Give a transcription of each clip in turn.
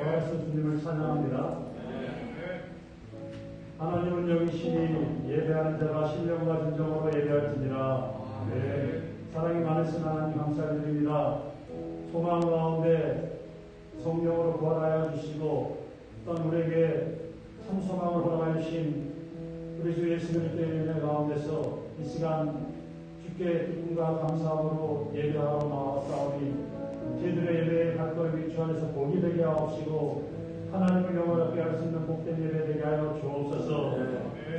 부활하신 주님을 찬양합니다. 하나님은 여기시니 예배하는 자가 신령과 진정으로 예배할지니라. 사랑이 많으신 하나님 감사드립니다. 소망 가운데 성령으로 부활하여 주시고 또한 우리에게 참 소망을 허락하여 주신 우리 주 예수 그리스도의 은혜 가운데서 이 시간 주께 기쁨과 감사함으로 예배하러 나왔사오니 저희들의 예배의 각도의 위치 안에서 복이 되게 하옵시고 하나님을 영원하게 할 수 있는 복된 예배 되게 하여 주옵소서.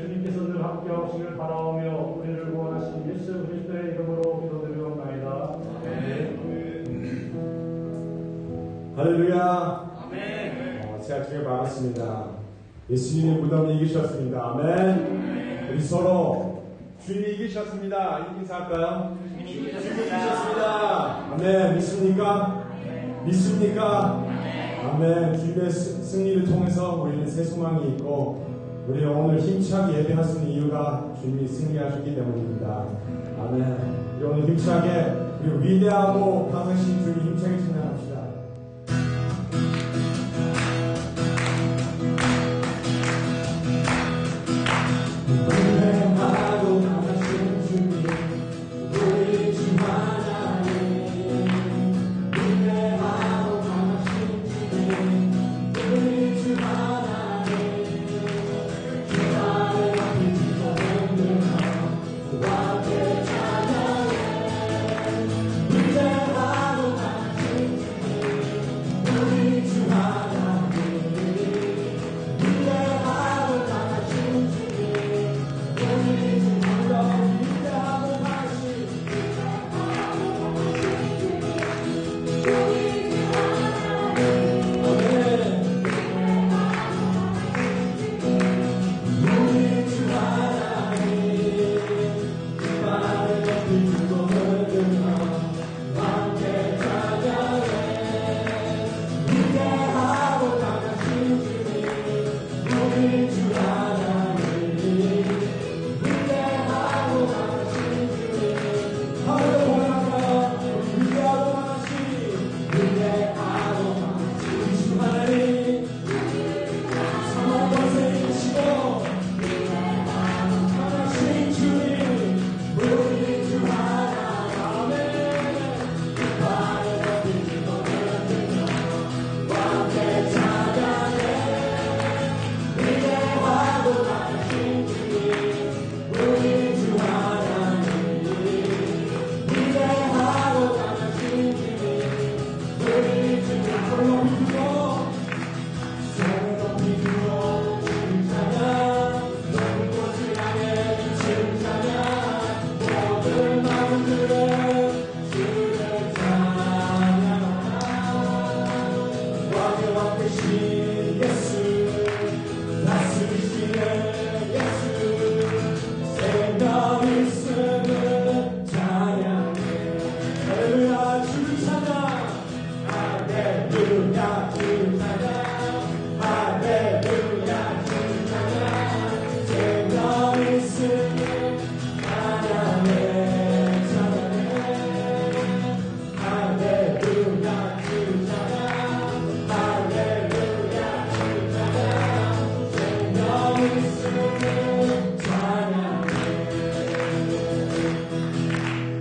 주님께서 늘 함께 하시길 바라오며 우리를 구원하신 예수 그리스도의 이름으로 기도드리옵나이다. 할렐루야. 아멘. 제가 주에 반갑습니다. 예수님의 무덤이 이기셨습니다. 아멘. 우리 서로 주님이 이기셨습니다. 인사할까요? 주님이 이기셨습니다. 아멘. 믿습니까? 믿습니까? 아멘. 주님의 승리를 통해서 우리는 새 소망이 있고 우리 오늘 힘차게 예배할 수 있는 이유가 주님이 승리하셨기 때문입니다. 아멘. 우리 오늘 힘차게 그리고 위대하고 강하신 주님 힘차게 찬양합시다. 위대하고 강하신 주님 우리 주 하나님 위대하고 강하신 주님 우리 주 하나님 주 아래 앞에 지켜 댕기며 함께 찬양해 위대하고 강하신 주님 우리 주 하나님 위대하고 강하신 주님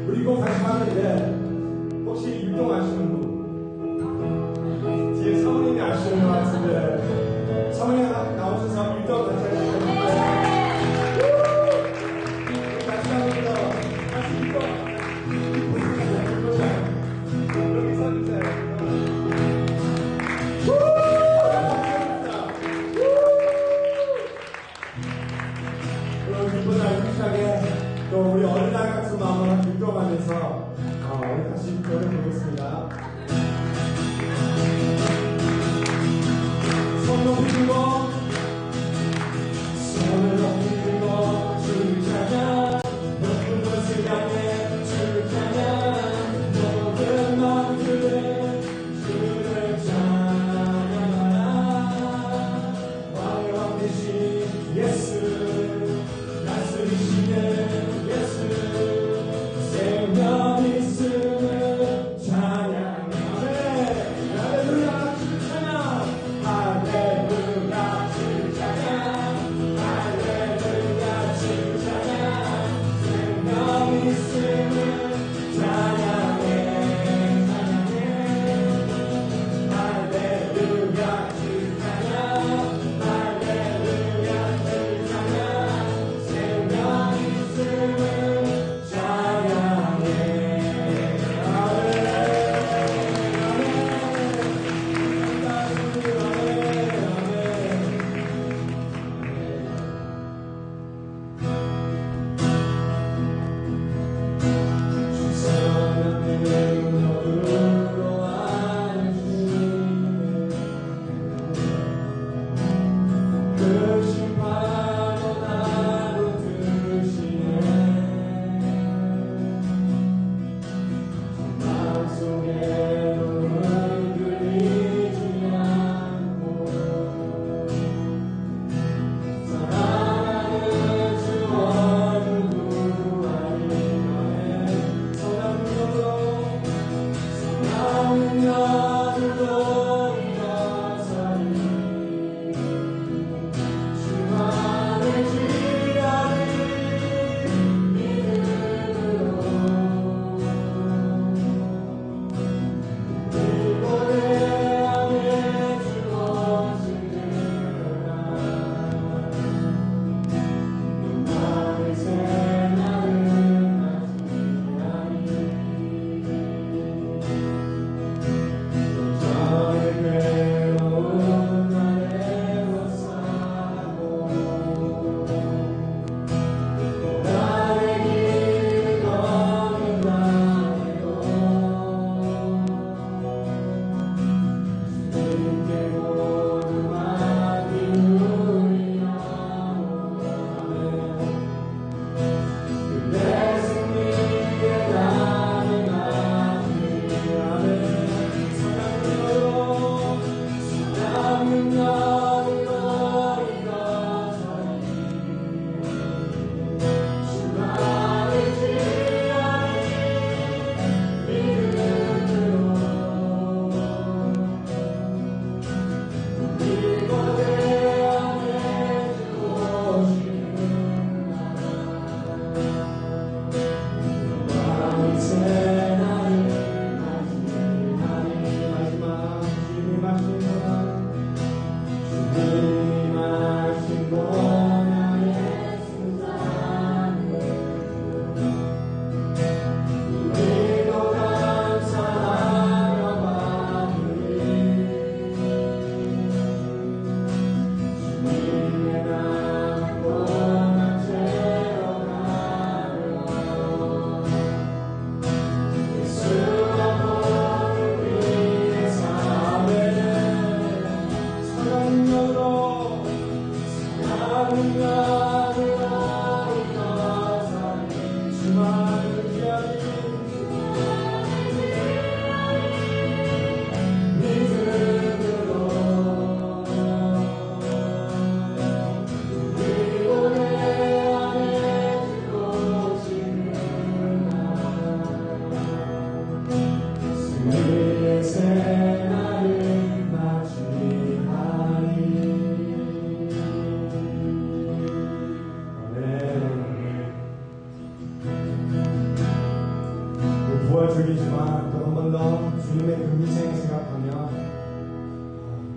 그리고 다시 하는데 혹시 율동 아시는 분? 뒤에 사모님이 아시는 것 같은데 사모님 나오셔서 율동 같이 하시는 같이 하면서 다시 율동 여기 서주세요. 그럼 이보다 유쾌하게 또 우리 어린아이 같은 마음으로 율동하면서 우리 다시 노래 부르겠습니다. 손 높이 들고 손을 높이 들고 주를 찾아 높은 곳을 향해 주를 찾아 모든 마음들에 주를 찬양하라. 왕의 왕 되신 예수 다스리시네 예수 생명 있음을 찬양하네. 할렐루야 주를 찬양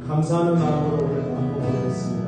감사하는 마음으로 우리가 반복하겠습니다.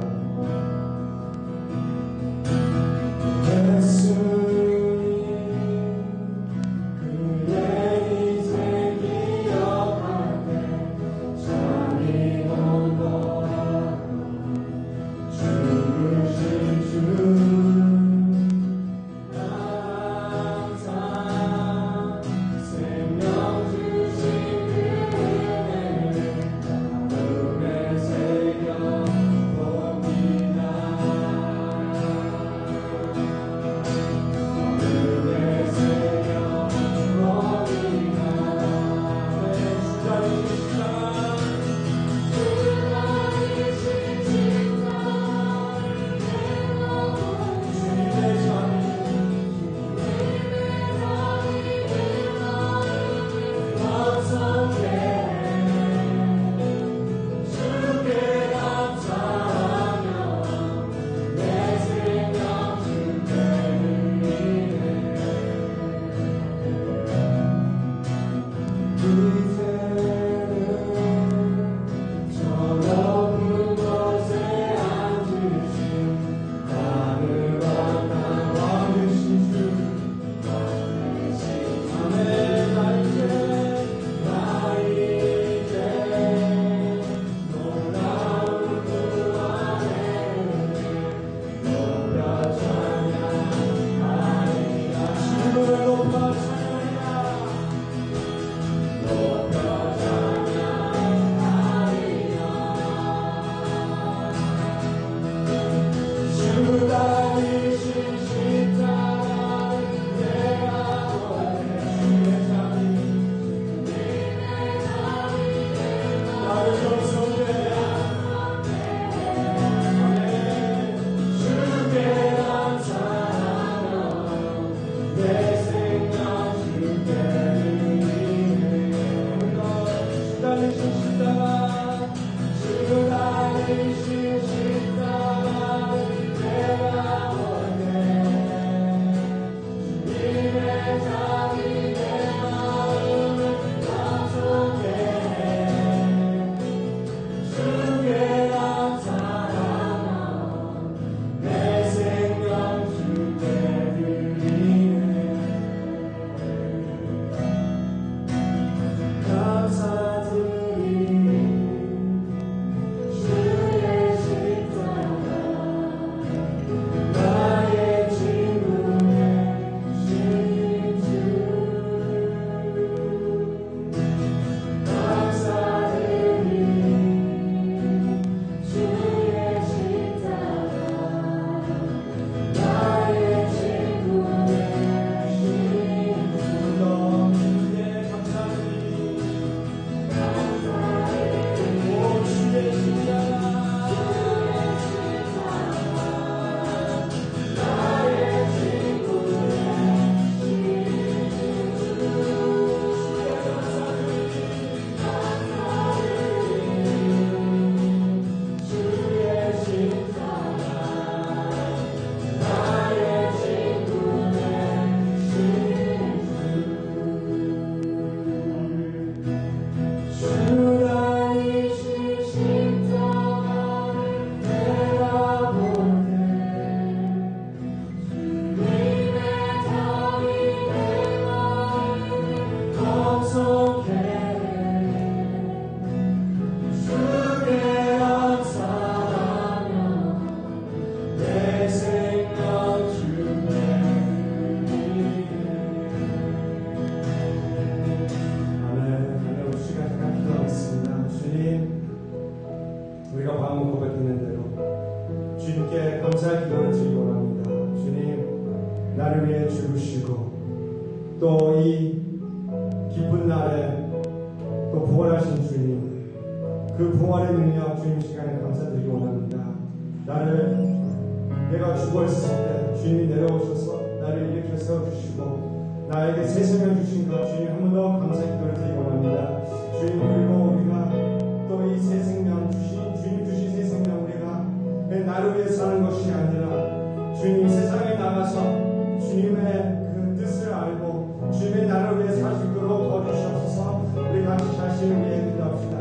또 이 기쁜 날에 또 부활하신 주님, 그 부활의 능력 주님 시간에 감사드리기 원합니다. 내가 죽어 있었을 때 주님이 내려오셔서 나를 일으켜 세워주시고 나에게 새 생명 주신 것 주님 한 번 더 감사 기도를 드리기 원합니다. 주님, 그리고 우리가 또 이 새 생명 주님 주신 새 생명 우리가 나를 위해 사는 것이 아니라 주님 세상에 나가서 주님의 그 뜻을 알고 주님의 나를 위해 살 수 있도록 도와주시옵소서. 우리 같이 자신을 위해 기도합시다.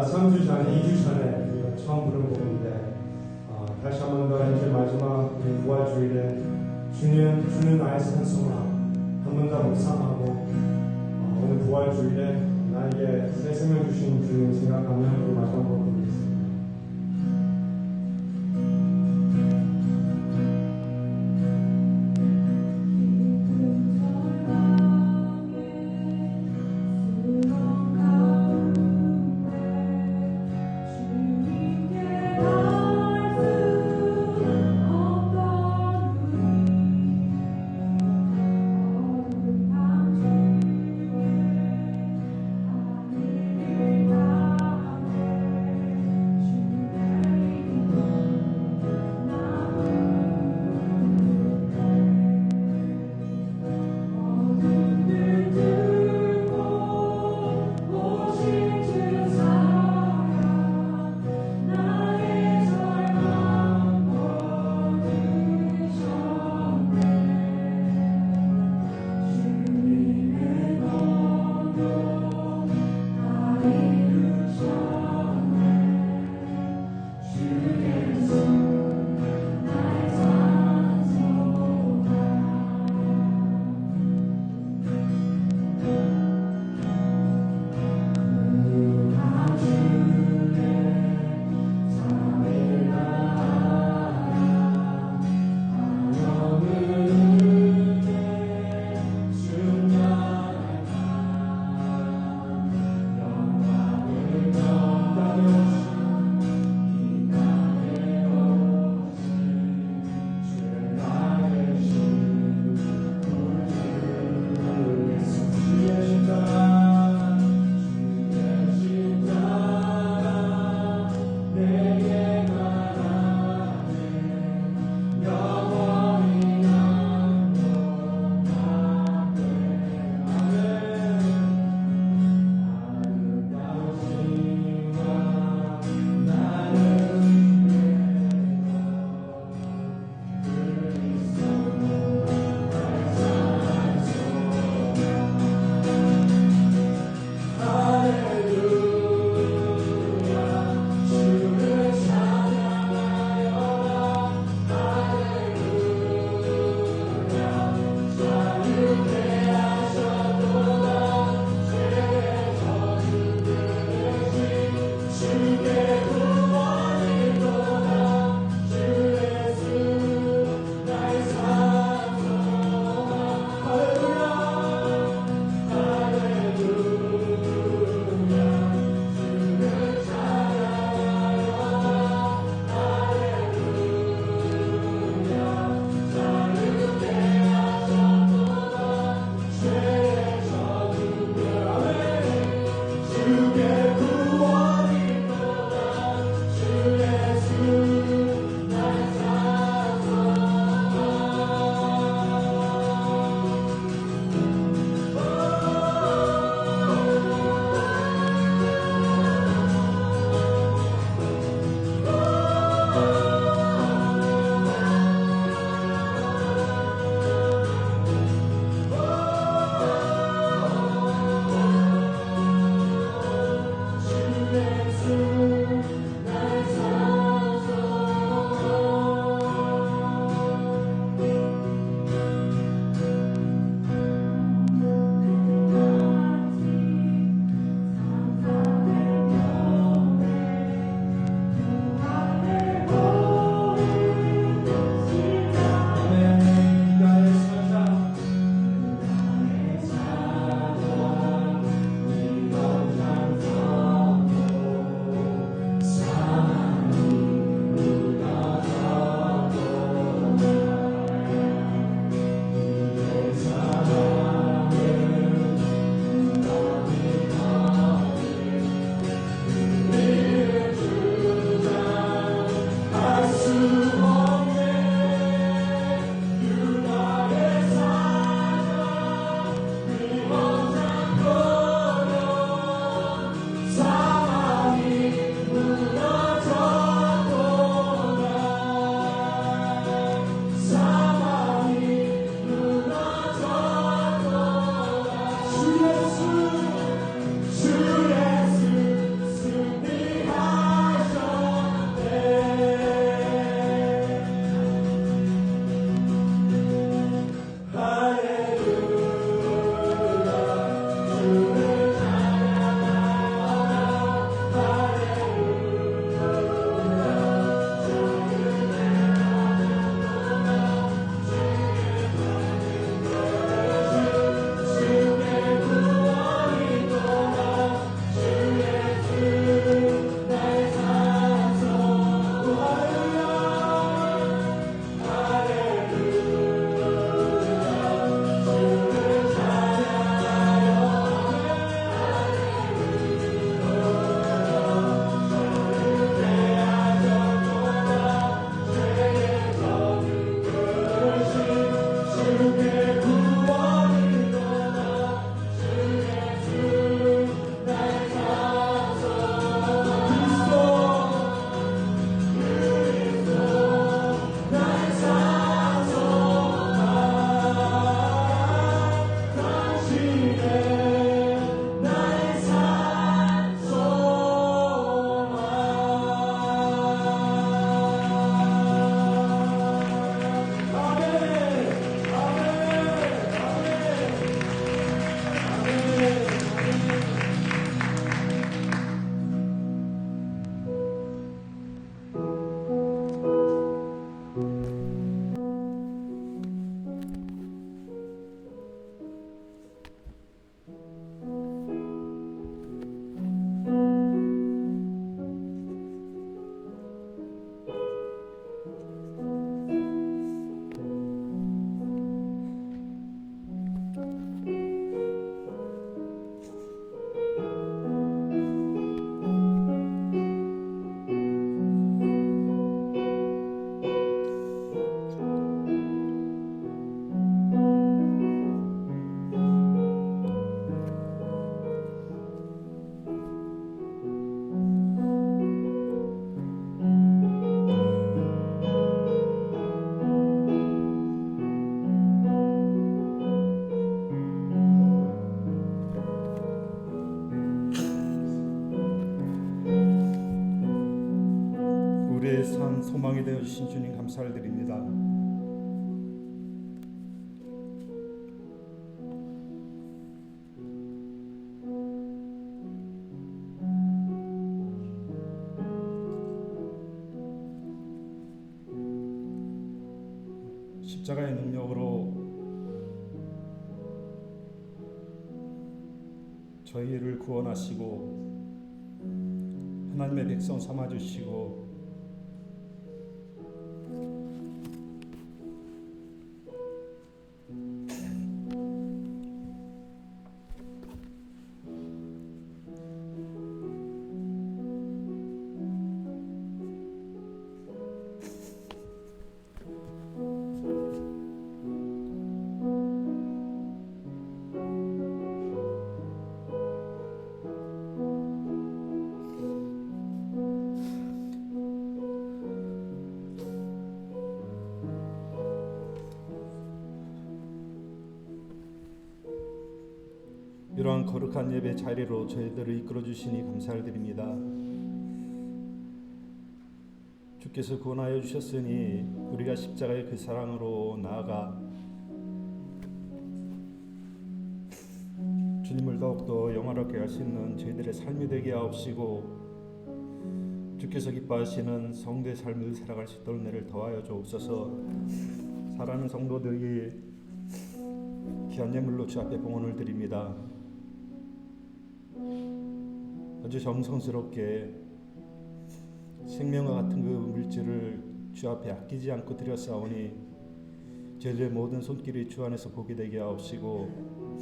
3주 전에, 2주 전에 우리가 처음 부른 곡인데 다시 한 번 더 이제 마지막 부활주일에 주는 나의 산소만 한 번 더 묵상하고 오늘 부활주일에 나에게 새 생명 주신 주님 생각하면 우리 마지막 곡 부르겠습니다. 소망이 되어 주신 주님 감사를 드립니다. 십자가의 능력으로 저희를 구원하시고 하나님의 백성 삼아주시고 이러한 거룩한 예배 자리로 저희들을 이끌어 주시니 감사를 드립니다. 주께서 구원하여 주셨으니 우리가 십자가의 그 사랑으로 나아가 주님을 더욱더 영화롭게 할 수 있는 저희들의 삶이 되게 하옵시고 주께서 기뻐하시는 성도의 삶을 살아갈 수 있도록 은혜를 더하여 주옵소서. 사랑하는 성도들이 귀한 예물로 주 앞에 봉헌을 드립니다. 아주 정성스럽게 생명과 같은 그 물질을 주 앞에 아끼지 않고 드렸사오니 저희들의 모든 손길이 주 안에서 복이 되게 하옵시고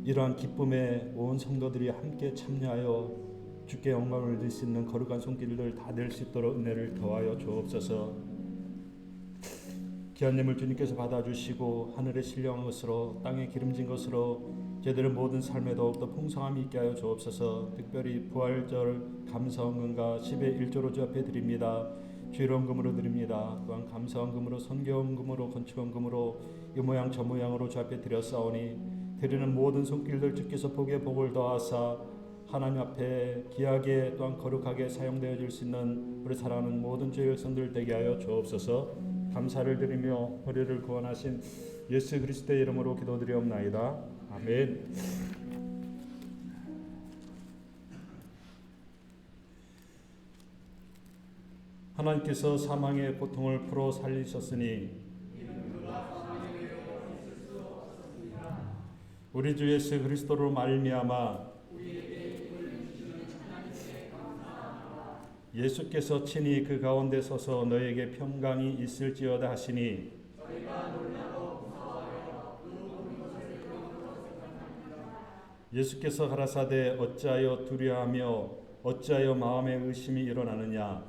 이러한 기쁨에 온 성도들이 함께 참여하여 주께 영광을 드릴 수 있는 거룩한 손길을 다 낼 수 있도록 은혜를 더하여 주옵소서. 귀한 예물 주님께서 받아주시고 하늘의 신령한 것으로 땅에 기름진 것으로 저희들의 모든 삶에 더욱더 풍성함이 있게 하여 주옵소서. 특별히 부활절 감사헌금과 10의 1조로 주 앞에 드립니다. 주일헌금으로 드립니다. 또한 감사헌금으로 선교헌금으로 건축헌금으로 이 모양 저 모양으로 주 앞에 드렸사오니 드리는 모든 손길들 주께서 복에 복을 더하사 하나님 앞에 귀하게 또한 거룩하게 사용되어 줄 수 있는 우리 사랑하는 모든 주의 백성들 되게 하여 주옵소서. 감사를 드리며 우리를 구원하신 예수 그리스도의 이름으로 기도드리옵나이다. 아멘. 하나님께서 사망의 고통을 풀어 살리셨으니 우리 주 예수 그리스도로 말미암아 예수께서 친히 그 가운데 서서 너에게 평강이 있을지어다 하시니 예수께서 가라사대 어찌하여 두려워하며 어찌하여 마음에 의심이 일어나느냐.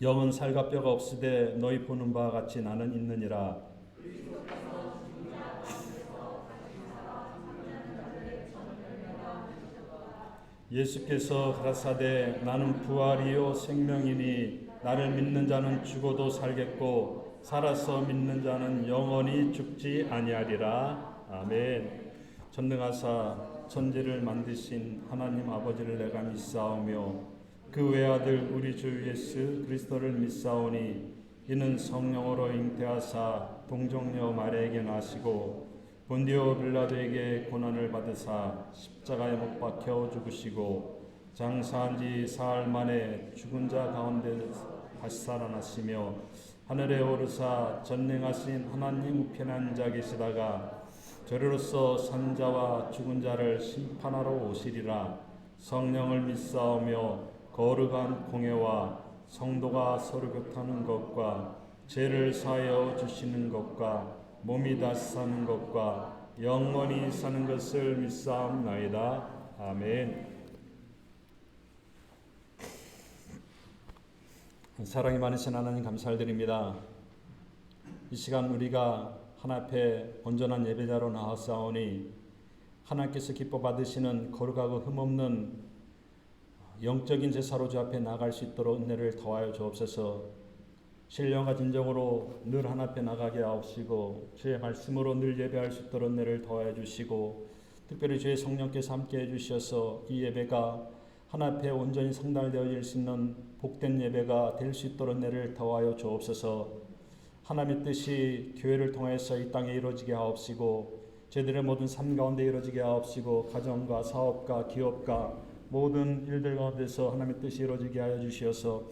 영은 살과 뼈가 없으되 너희 보는 바와 같이 나는 있느니라. 예수께서 가라사대 나는 부활이요 생명이니 나를 믿는 자는 죽어도 살겠고 살아서 믿는 자는 영원히 죽지 아니하리라. 아멘. 전능하사 천지를 만드신 하나님 아버지를 내가 믿사오며 그 외아들 우리 주 예수 그리스도를 믿사오니 이는 성령으로 잉태하사 동정녀 마리아에게 나시고 본디오 빌라도에게 고난을 받으사 십자가에 못 박혀 죽으시고 장사한 지 사흘 만에 죽은 자 가운데 다시 살아나시며 하늘에 오르사 전능하신 하나님 우편에 앉아 계시다가 저리로서 산자와 죽은 자를 심판하러 오시리라. 성령을 믿사오며 거룩한 공회와 성도가 서로 격하는 것과 죄를 사하여 주시는 것과 몸이 다시 사는 것과 영원히 사는 것을 믿사옵나이다. 아멘. 사랑이 많으신 하나님 감사를 드립니다. 이 시간 우리가 하나님 앞에 온전한 예배자로 나왔사오니 하나님께서 기뻐 받으시는 거룩하고 흠없는 영적인 제사로 주 앞에 나갈 수 있도록 은혜를 더하여 주옵소서. 신령과 진정으로 늘 하나님 앞에 나가게 하옵시고 주의 말씀으로 늘 예배할 수 있도록 은혜를 더하여 주시고 특별히 주의 성령께서 함께해 주셔서 이 예배가 하나님 앞에 온전히 상달되어질 수 있는 복된 예배가 될 수 있도록 은혜를 더하여 주옵소서. 하나님의 뜻이 교회를 통해서 이 땅에 이루어지게 하옵시고 저희들의 모든 삶 가운데 이루어지게 하옵시고 가정과 사업과 기업과 모든 일들 가운데서 하나님의 뜻이 이루어지게 하여 주시어서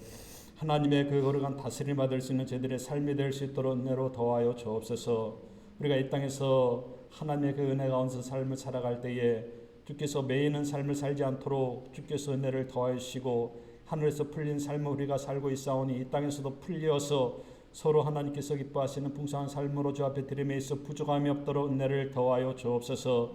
하나님의 그 거룩한 다스림 받을 수 있는 저희들의 삶이 될 수 있도록 은혜로 더하여 주옵소서. 우리가 이 땅에서 하나님의 그 은혜 가운데서 삶을 살아갈 때에 주께서 매이는 삶을 살지 않도록 주께서 은혜를 더하여 주시고 하늘에서 풀린 삶을 우리가 살고 있사오니 이 땅에서도 풀려서 서로 하나님께서 기뻐하시는 풍성한 삶으로 주 앞에 드림에 있어 부족함이 없도록 은혜를 더하여 주옵소서.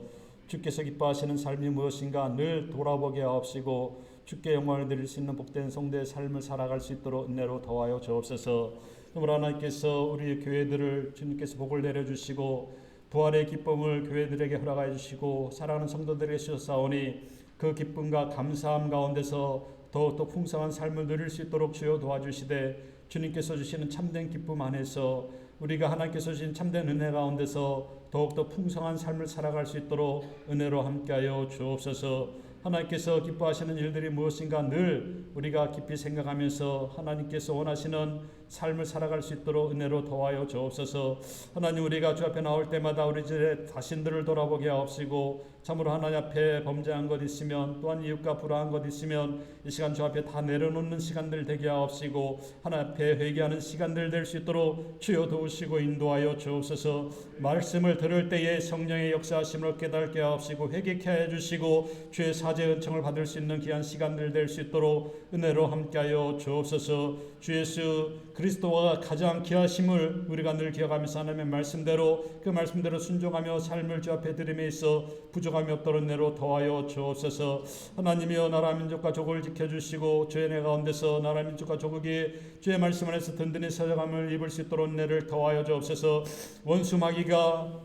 주께서 기뻐하시는 삶이 무엇인가 늘 돌아보게 하옵시고 주께 영광을 드릴 수 있는 복된 성도의 삶을 살아갈 수 있도록 은혜로 더하여 주옵소서. 그러므로 하나님께서 우리 교회들을 주님께서 복을 내려주시고 부활의 기쁨을 교회들에게 허락하여 주시고 사랑하는 성도들에게 주셨사오니 그 기쁨과 감사함 가운데서 더욱더 풍성한 삶을 누릴 수 있도록 주여 도와주시되 주님께서 주시는 참된 기쁨 안에서 우리가 하나님께서 주신 참된 은혜 가운데서 더욱더 풍성한 삶을 살아갈 수 있도록 은혜로 함께하여 주옵소서. 하나님께서 기뻐하시는 일들이 무엇인가 늘 우리가 깊이 생각하면서 하나님께서 원하시는 삶을 살아갈 수 있도록 은혜로 더하여 주옵소서. 하나님 우리가 주 앞에 나올 때마다 우리 자신들을 돌아보게 하옵시고 참으로 하나님 앞에 범죄한 것 있으면 또한 이웃과 불화한 것 있으면 이 시간 주 앞에 다 내려놓는 시간들 되게 하옵시고 하나님 앞에 회개하는 시간들 될 수 있도록 주여 도우시고 인도하여 주옵소서. 말씀을 들을 때에 성령의 역사하심을 깨닫게 하옵시고 회개케 하여 주시고 주의 사죄 은총을 받을 수 있는 귀한 시간들 될 수 있도록 은혜로 함께하여 주옵소서. 주 예수 그리스도가 가장 귀하심을 우리가 늘 기억하면서 하나님의 말씀대로 그 말씀대로 순종하며 삶을 주 앞에 드림에 있어 부족함이 없도록 은혜로 더하여 주옵소서. 하나님이여 나라 민족과 족을 지켜주시고 주의 은혜 가운데서 나라 민족과 족국이 주의 말씀 안에서 든든히 서져감을 입을 수 있도록 은혜를 더하여 주옵소서. 원수 마귀가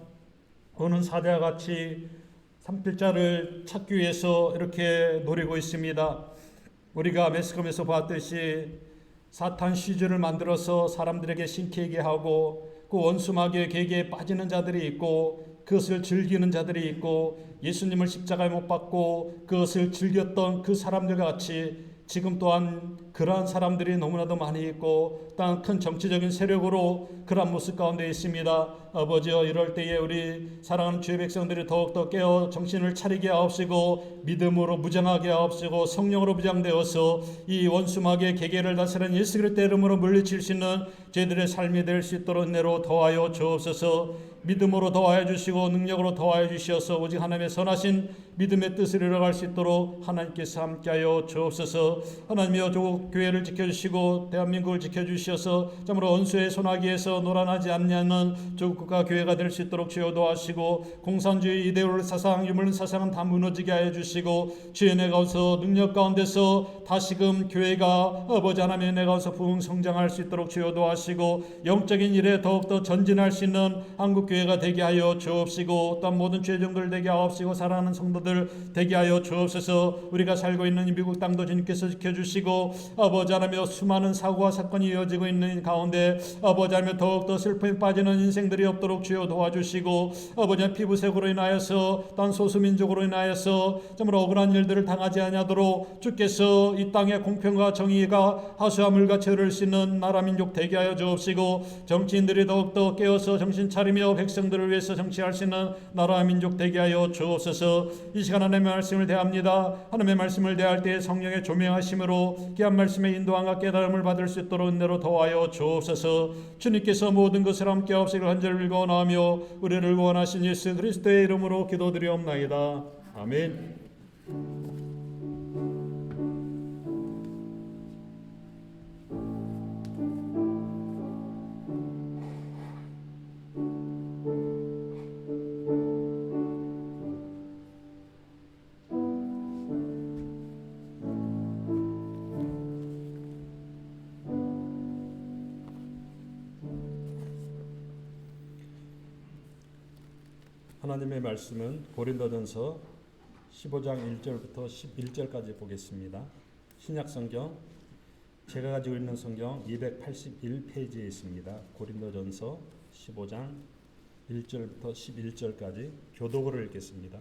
오는 사대와 같이 산필자를 찾기 위해서 이렇게 노리고 있습니다. 우리가 매스컴에서 봤듯이 사탄 시주를 만들어서 사람들에게 신기하게 하고 그 원수 마귀의 계계에 빠지는 자들이 있고 그것을 즐기는 자들이 있고 예수님을 십자가에 못 박고 그것을 즐겼던 그 사람들과 같이 지금 또한 그러한 사람들이 너무나도 많이 있고 또한 큰 정치적인 세력으로 그러한 모습 가운데 있습니다. 아버지여 이럴 때에 우리 사랑하는 주의 백성들이 더욱더 깨어 정신을 차리게 하옵시고 믿음으로 무장하게 하옵시고 성령으로 무장되어서 이 원수마귀의 계계를 다스리는 예수 그리스도의 이름으로 물리칠 수 있는 저희들의 삶이 될 수 있도록 은혜로 더하여 주옵소서. 믿음으로 더하여 주시고 능력으로 더하여 주시어서 오직 하나님의 선하신 믿음의 뜻을 이뤄갈 수 있도록 하나님께서 함께하여 주옵소서. 하나님이여 조국 교회를 지켜주시고 대한민국을 지켜주시어서 참으로 원수의 손아귀에서 놀아나지 않는 조국 국가 교회가 될 수 있도록 주여 도와주시고 공산주의 이데올로기 사상 유물론 사상은 다 무너지게 하여 주시고 주의 은혜 가운데서 능력 가운데서 다시금 교회가 아버지 하나님의 은혜 가운데서 부흥 성장할 수 있도록 주여 도와주시고 영적인 일에 더욱더 전진할 수 있는 한국 교회가 되게 하여 주옵시고 또한 모든 죄종들 되게 하옵시고 사랑하는 성도들 되게 하여 주옵소서. 우리가 살고 있는 이 미국 땅도 주님께서 지켜주시고 아버지 하나며 수많은 사고와 사건이 이어지고 있는 가운데 아버지 하나며 더욱더 슬픔에 빠지는 인생들이 없도록 주여 도와주시고 아버지 하나님 피부색으로 인하여서 또한 소수민족으로 인하여서 정말 억울한 일들을 당하지 아니하도록 주께서 이 땅의 공평과 정의가 하수와 물같이 흐를 수 있는 나라 민족 되게 하여 주옵시고 정치인들이 더욱더 깨어서 정신 차리며 백성들을 위해서 정치할 수 있는 나라 민족 되게 하여 주옵소서. 이 시간 하나님의 말씀을 대합니다. 하나님의 말씀을 대할 때에 성령의 조명하심으로 귀한 말씀의 인도함과 깨달음을 받을 수 있도록 은혜로 더하여 주옵소서. 주님께서 모든 것을 함께 하옵시길 간절히 빌거나하며 우리를 구원하신 예수 그리스도의 이름으로 기도드리옵나이다. 아멘. 하나님의 말씀은 고린도전서 15장 1절부터 11절까지 보겠습니다. 신약성경 제가 가지고 있는 성경 281페이지에 있습니다. 고린도전서 15장 1절부터 11절까지 교독으로 읽겠습니다.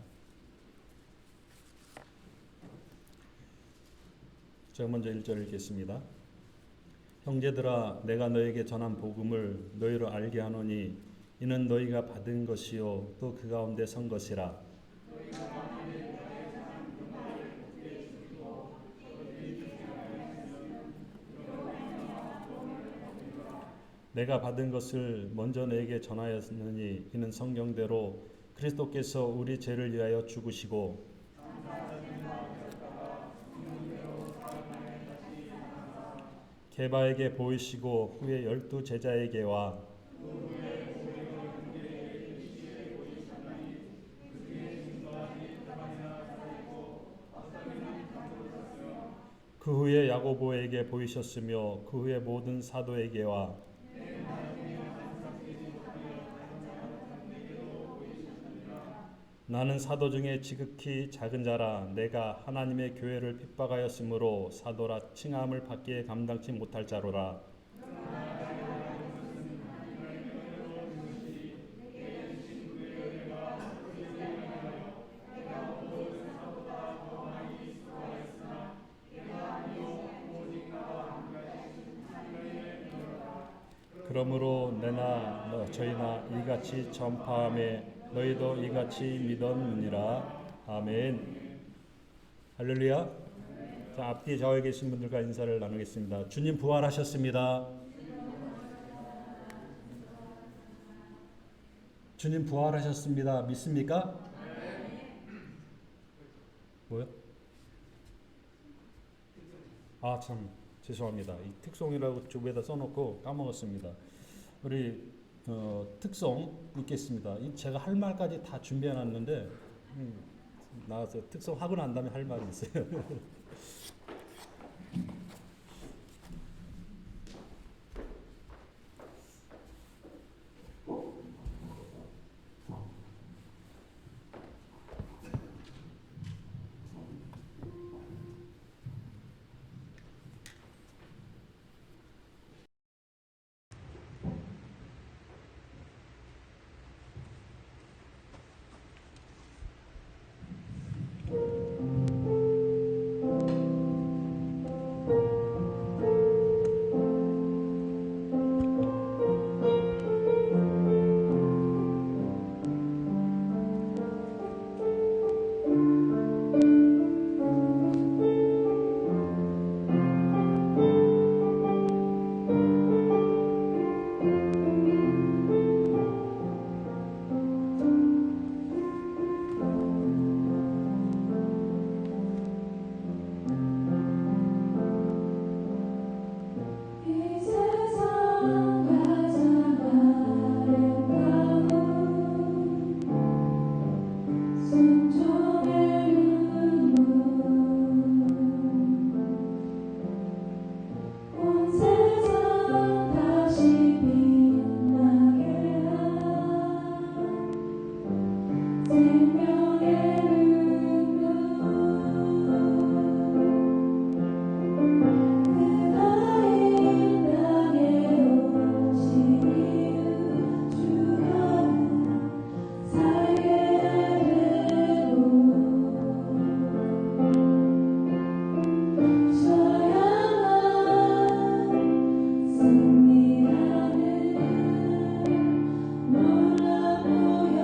제가 먼저 1절 읽겠습니다. 형제들아 내가 너에게 전한 복음을 너희로 알게 하노니 이는 너희가 받은 것이요 또 그 가운데 선 것이라. 내가 받은 것을 먼저 너에게 전하였느니 이는 성경대로 그리스도께서 우리 죄를 위하여 죽으시고 게바에게 보이시고 후에 12 제자에게와 그 후에 야고보에게 보이셨으며 그 후에 모든 사도에게와 나는 사도 중에 지극히 작은 자라. 내가 하나님의 교회를 핍박하였으므로 사도라 칭함을 받기에 감당치 못할 자로라. 그러므로 내나 저희나 이같이 전파함에 너희도 이같이 믿었느니라. 아멘. 할렐루야. 자, 앞뒤에 좌우에 계신 분들과 인사를 나누겠습니다. 주님 부활하셨습니다. 주님 부활하셨습니다. 믿습니까? 뭐요? 아, 참 죄송합니다. 이 특송이라고 주부에다 써놓고 까먹었습니다. 우리 특송 읽겠습니다. 제가 할 말까지 다 준비해놨는데 나와서 특송 하고 난 다음에 할 말이 있어요. 몰라 보여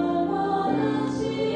원하시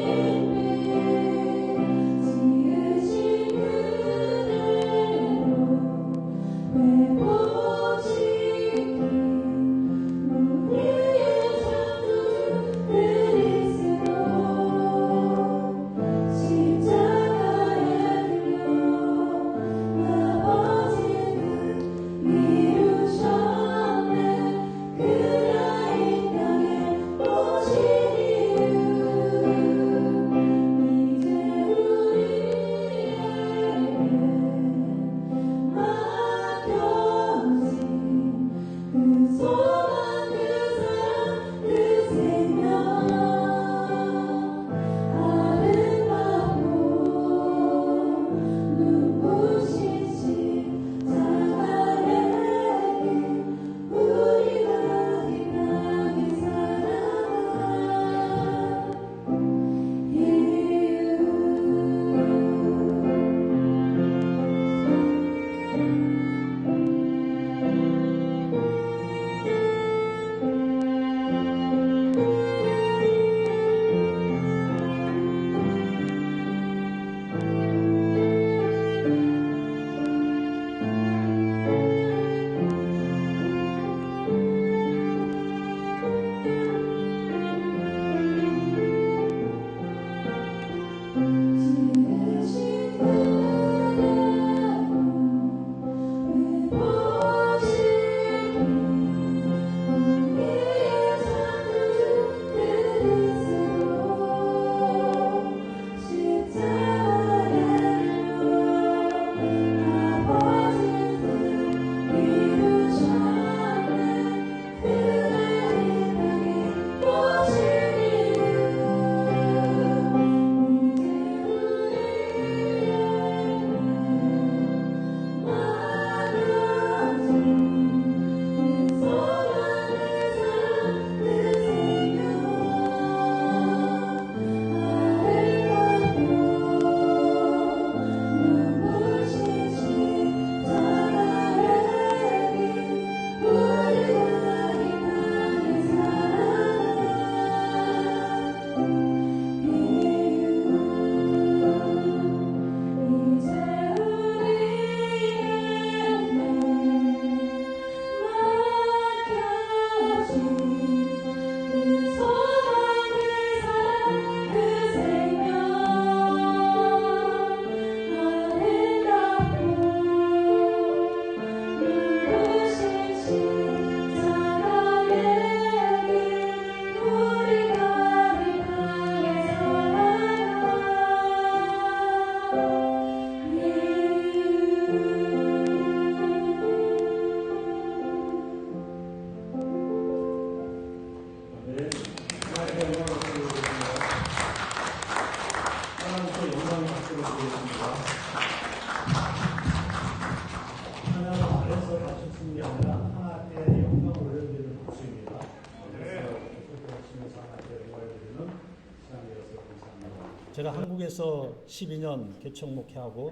제가 한국에서 12년 개척 목회하고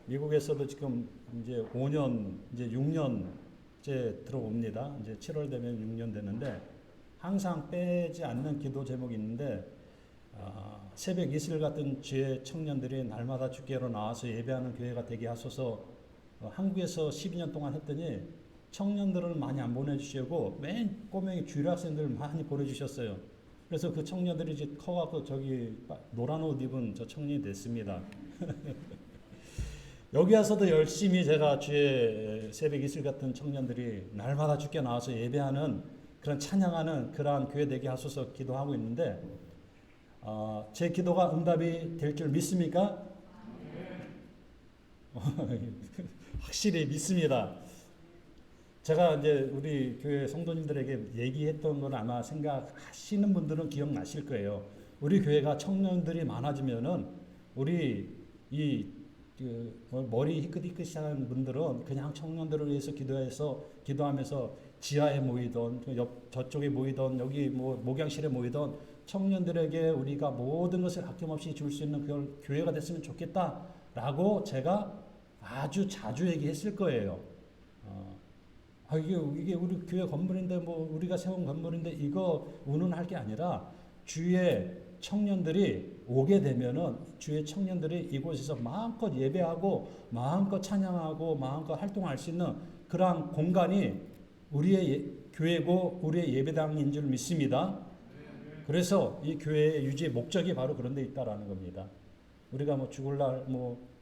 미국에서도 지금 이제 5년, 이제 6년째 들어옵니다. 이제 7월 되면 6년 되는데 항상 빼지 않는 기도 제목이 있는데 새벽 이슬 같은 주의 청년들이 날마다 주께로 나와서 예배하는 교회가 되게 하소서. 한국에서 12년 동안 했더니 청년들을 많이 안 보내주시고 맨 꼬맹이 주일 학생들 많이 보내주셨어요. 그래서 그 청년들이 이제 커갖고 저기 노란 옷 입은 저 청년이 됐습니다. 여기 와서도 열심히 제가 주의 새벽 이슬 같은 청년들이 날마다 주께 나와서 예배하는 그런 찬양하는 그러한 교회 되게 하소서 기도하고 있는데 제 기도가 응답이 될 줄 믿습니까? 확실히 믿습니다. 제가 이제 우리 교회 성도님들에게 얘기했던 건 아마 생각하시는 분들은 기억나실 거예요. 우리 교회가 청년들이 많아지면은 우리 머리 희끗희끗한 분들은 그냥 청년들을 위해서 기도하면서 지하에 모이던 저쪽에 모이던 여기 목양실에 모이던 청년들에게 우리가 모든 것을 아낌없이 줄 수 있는 그런 교회가 됐으면 좋겠다라고 제가 아주 자주 얘기했을 거예요. 이게 우리 교회 건물인데 우리가 세운 건물인데 이거 운운할 게 아니라 주의 청년들이 오게 되면은 주의 청년들이 이곳에서 마음껏 예배하고 마음껏 찬양하고 마음껏 활동할 수 있는 그러한 공간이 우리의 교회고 우리의 예배당인 줄 믿습니다. 그래서 이 교회의 유지의 목적이 바로 그런 데 있다라는 겁니다. 우리가 죽을 날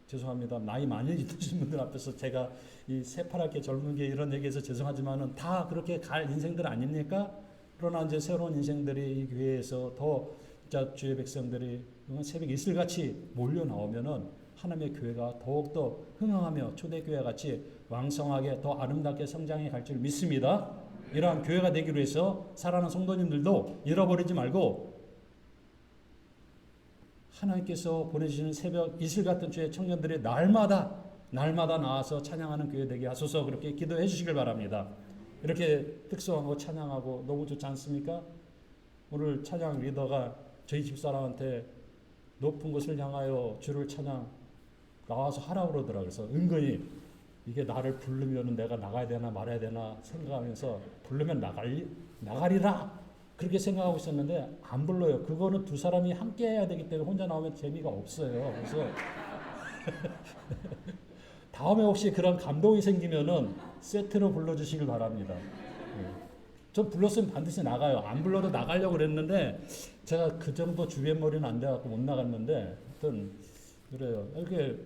죄송합니다. 나이 많이 드신 분들 앞에서 제가 이 새파랗게 젊은 게 이런 얘기해서 죄송하지만은 다 그렇게 갈 인생들 아닙니까? 그러나 이제 새로운 인생들이 이 교회에서 더 진짜 주의 백성들이 새벽 이슬같이 몰려 나오면은 하나님의 교회가 더욱더 흥황하며 초대교회 같이 왕성하게 더 아름답게 성장해 갈 줄 믿습니다. 이러한 교회가 되기로 해서 사랑하는 성도님들도 잃어버리지 말고 하나님께서 보내주시는 새벽 이슬 같은 주의 청년들이 날마다 나와서 찬양하는 교회 되게 하소서 그렇게 기도해 주시길 바랍니다. 이렇게 특성하고 찬양하고 너무 좋지 않습니까? 오늘 찬양 리더가 저희 집사람한테 높은 곳을 향하여 주를 찬양 나와서 하라고 그러더라고요. 그래서 은근히 이게 나를 부르면 내가 나가야 되나 말아야 되나 생각하면서 부르면 나가리라 그렇게 생각하고 있었는데 안 불러요. 그거는 두 사람이 함께 해야 되기 때문에 혼자 나오면 재미가 없어요. 그래서 다음에 혹시 그런 감동이 생기면은 세트로 불러주시길 바랍니다. 저 불렀으면 반드시 나가요. 안 불러도 나가려고 그랬는데 제가 그 정도 주변 머리는 안 돼갖고 못 나갔는데 하여튼 그래요. 이렇게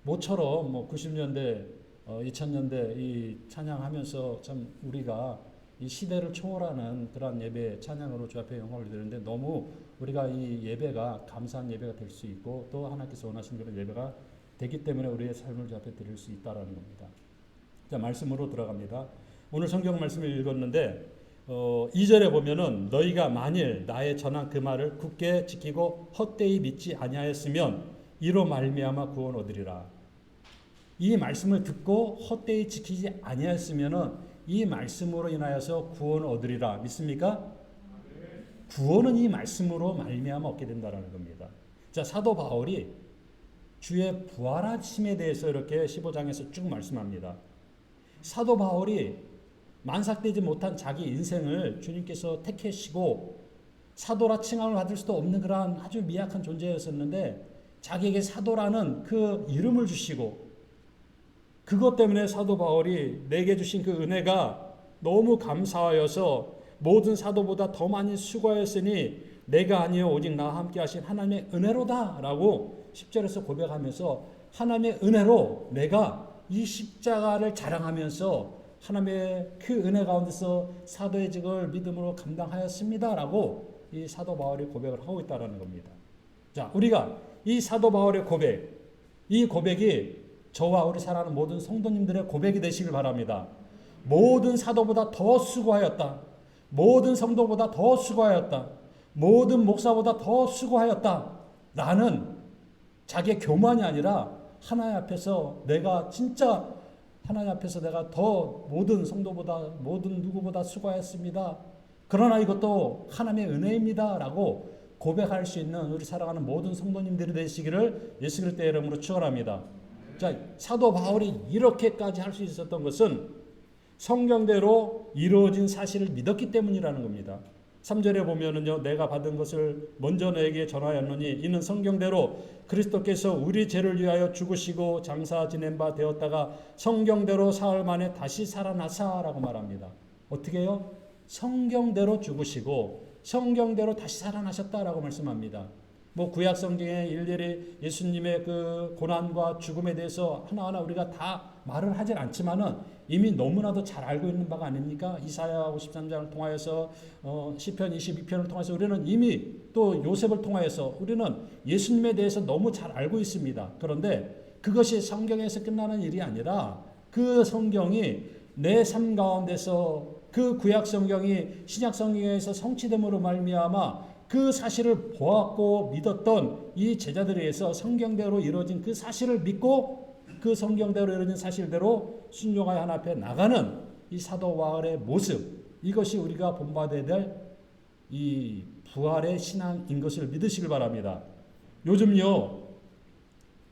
모처럼 90년대 2000년대 이 찬양하면서 참 우리가 이 시대를 초월하는 그러한 예배 찬양으로 주 앞에 영광을 드리는데 너무 우리가 이 예배가 감사한 예배가 될 수 있고 또 하나님께서 원하시는 그런 예배가 되기 때문에 우리의 삶을 주 앞에 드릴 수 있다라는 겁니다. 자, 말씀으로 들어갑니다. 오늘 성경 말씀을 읽었는데 2절에 보면은 너희가 만일 나의 전한 그 말을 굳게 지키고 헛되이 믿지 아니하였으면 이로 말미암아 구원 얻으리라. 이 말씀을 듣고 헛되이 지키지 아니하였으면은 이 말씀으로 인하여서 구원을 얻으리라. 믿습니까? 구원은 이 말씀으로 말미암아 얻게 된다라는 겁니다. 자, 사도 바울이 주의 부활하심에 대해서 이렇게 15장에서 쭉 말씀합니다. 사도 바울이 만삭되지 못한 자기 인생을 주님께서 택하시고 사도라 칭함을 받을 수도 없는 그러한 아주 미약한 존재였었는데 자기에게 사도라는 그 이름을 주시고 그것 때문에 사도 바울이 내게 주신 그 은혜가 너무 감사하여서 모든 사도보다 더 많이 수고하였으니 내가 아니요 오직 나와 함께 하신 하나님의 은혜로다 라고 10절에서 고백하면서 하나님의 은혜로 내가 이 십자가를 자랑하면서 하나님의 그 은혜 가운데서 사도의 직을 믿음으로 감당하였습니다 라고 이 사도 바울이 고백을 하고 있다는 겁니다. 자, 우리가 이 사도 바울의 고백, 이 고백이 저와 우리 사랑하는 모든 성도님들의 고백이 되시길 바랍니다. 모든 사도보다 더 수고하였다. 모든 성도보다 더 수고하였다. 모든 목사보다 더 수고하였다. 라는 자기의 교만이 아니라 하나님 앞에서 내가 진짜 하나님 앞에서 내가 더 모든 성도보다 모든 누구보다 수고하였습니다. 그러나 이것도 하나님의 은혜입니다. 라고 고백할 수 있는 우리 사랑하는 모든 성도님들이 되시기를 예수 그리스도의 이름으로 축원합니다. 자, 사도 바울이 이렇게까지 할 수 있었던 것은 성경대로 이루어진 사실을 믿었기 때문이라는 겁니다. 3절에 보면은요, 내가 받은 것을 먼저 너에게 전하였노니 이는 성경대로 그리스도께서 우리 죄를 위하여 죽으시고 장사 지낸 바 되었다가 성경대로 사흘 만에 다시 살아나사라고 말합니다. 어떻게 해요? 성경대로 죽으시고 성경대로 다시 살아나셨다라고 말씀합니다. 뭐 구약 성경에 일일이 예수님의 그 고난과 죽음에 대해서 하나하나 우리가 다 말을 하진 않지만은 이미 너무나도 잘 알고 있는 바가 아닙니까? 이사야 53장을 통하여서 시편 22편을 통해서 우리는 이미 또 요셉을 통하여서 우리는 예수님에 대해서 너무 잘 알고 있습니다. 그런데 그것이 성경에서 끝나는 일이 아니라 그 성경이 내 삶 가운데서 그 구약 성경이 신약 성경에서 성취됨으로 말미암아 그 사실을 보았고 믿었던 이 제자들에 의해서 성경대로 이루어진 그 사실을 믿고 그 성경대로 이루어진 사실대로 순종하여 하나님 앞에 나가는 이 사도 바울의 모습, 이것이 우리가 본받아야 될 이 부활의 신앙인 것을 믿으시길 바랍니다. 요즘요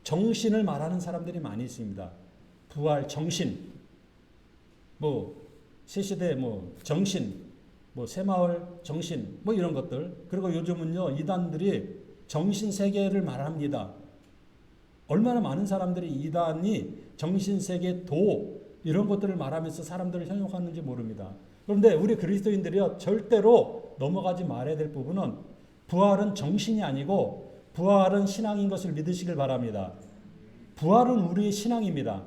정신을 말하는 사람들이 많이 있습니다. 부활 정신, 뭐 새시대 뭐 정신, 뭐 새마을 정신, 뭐 이런 것들. 그리고 요즘은요 이단들이 정신 세계를 말합니다. 얼마나 많은 사람들이 이단이 정신 세계 도 이런 것들을 말하면서 사람들을 현혹하는지 모릅니다. 그런데 우리 그리스도인들이요 절대로 넘어가지 말아야 될 부분은 부활은 정신이 아니고 부활은 신앙인 것을 믿으시길 바랍니다. 부활은 우리의 신앙입니다.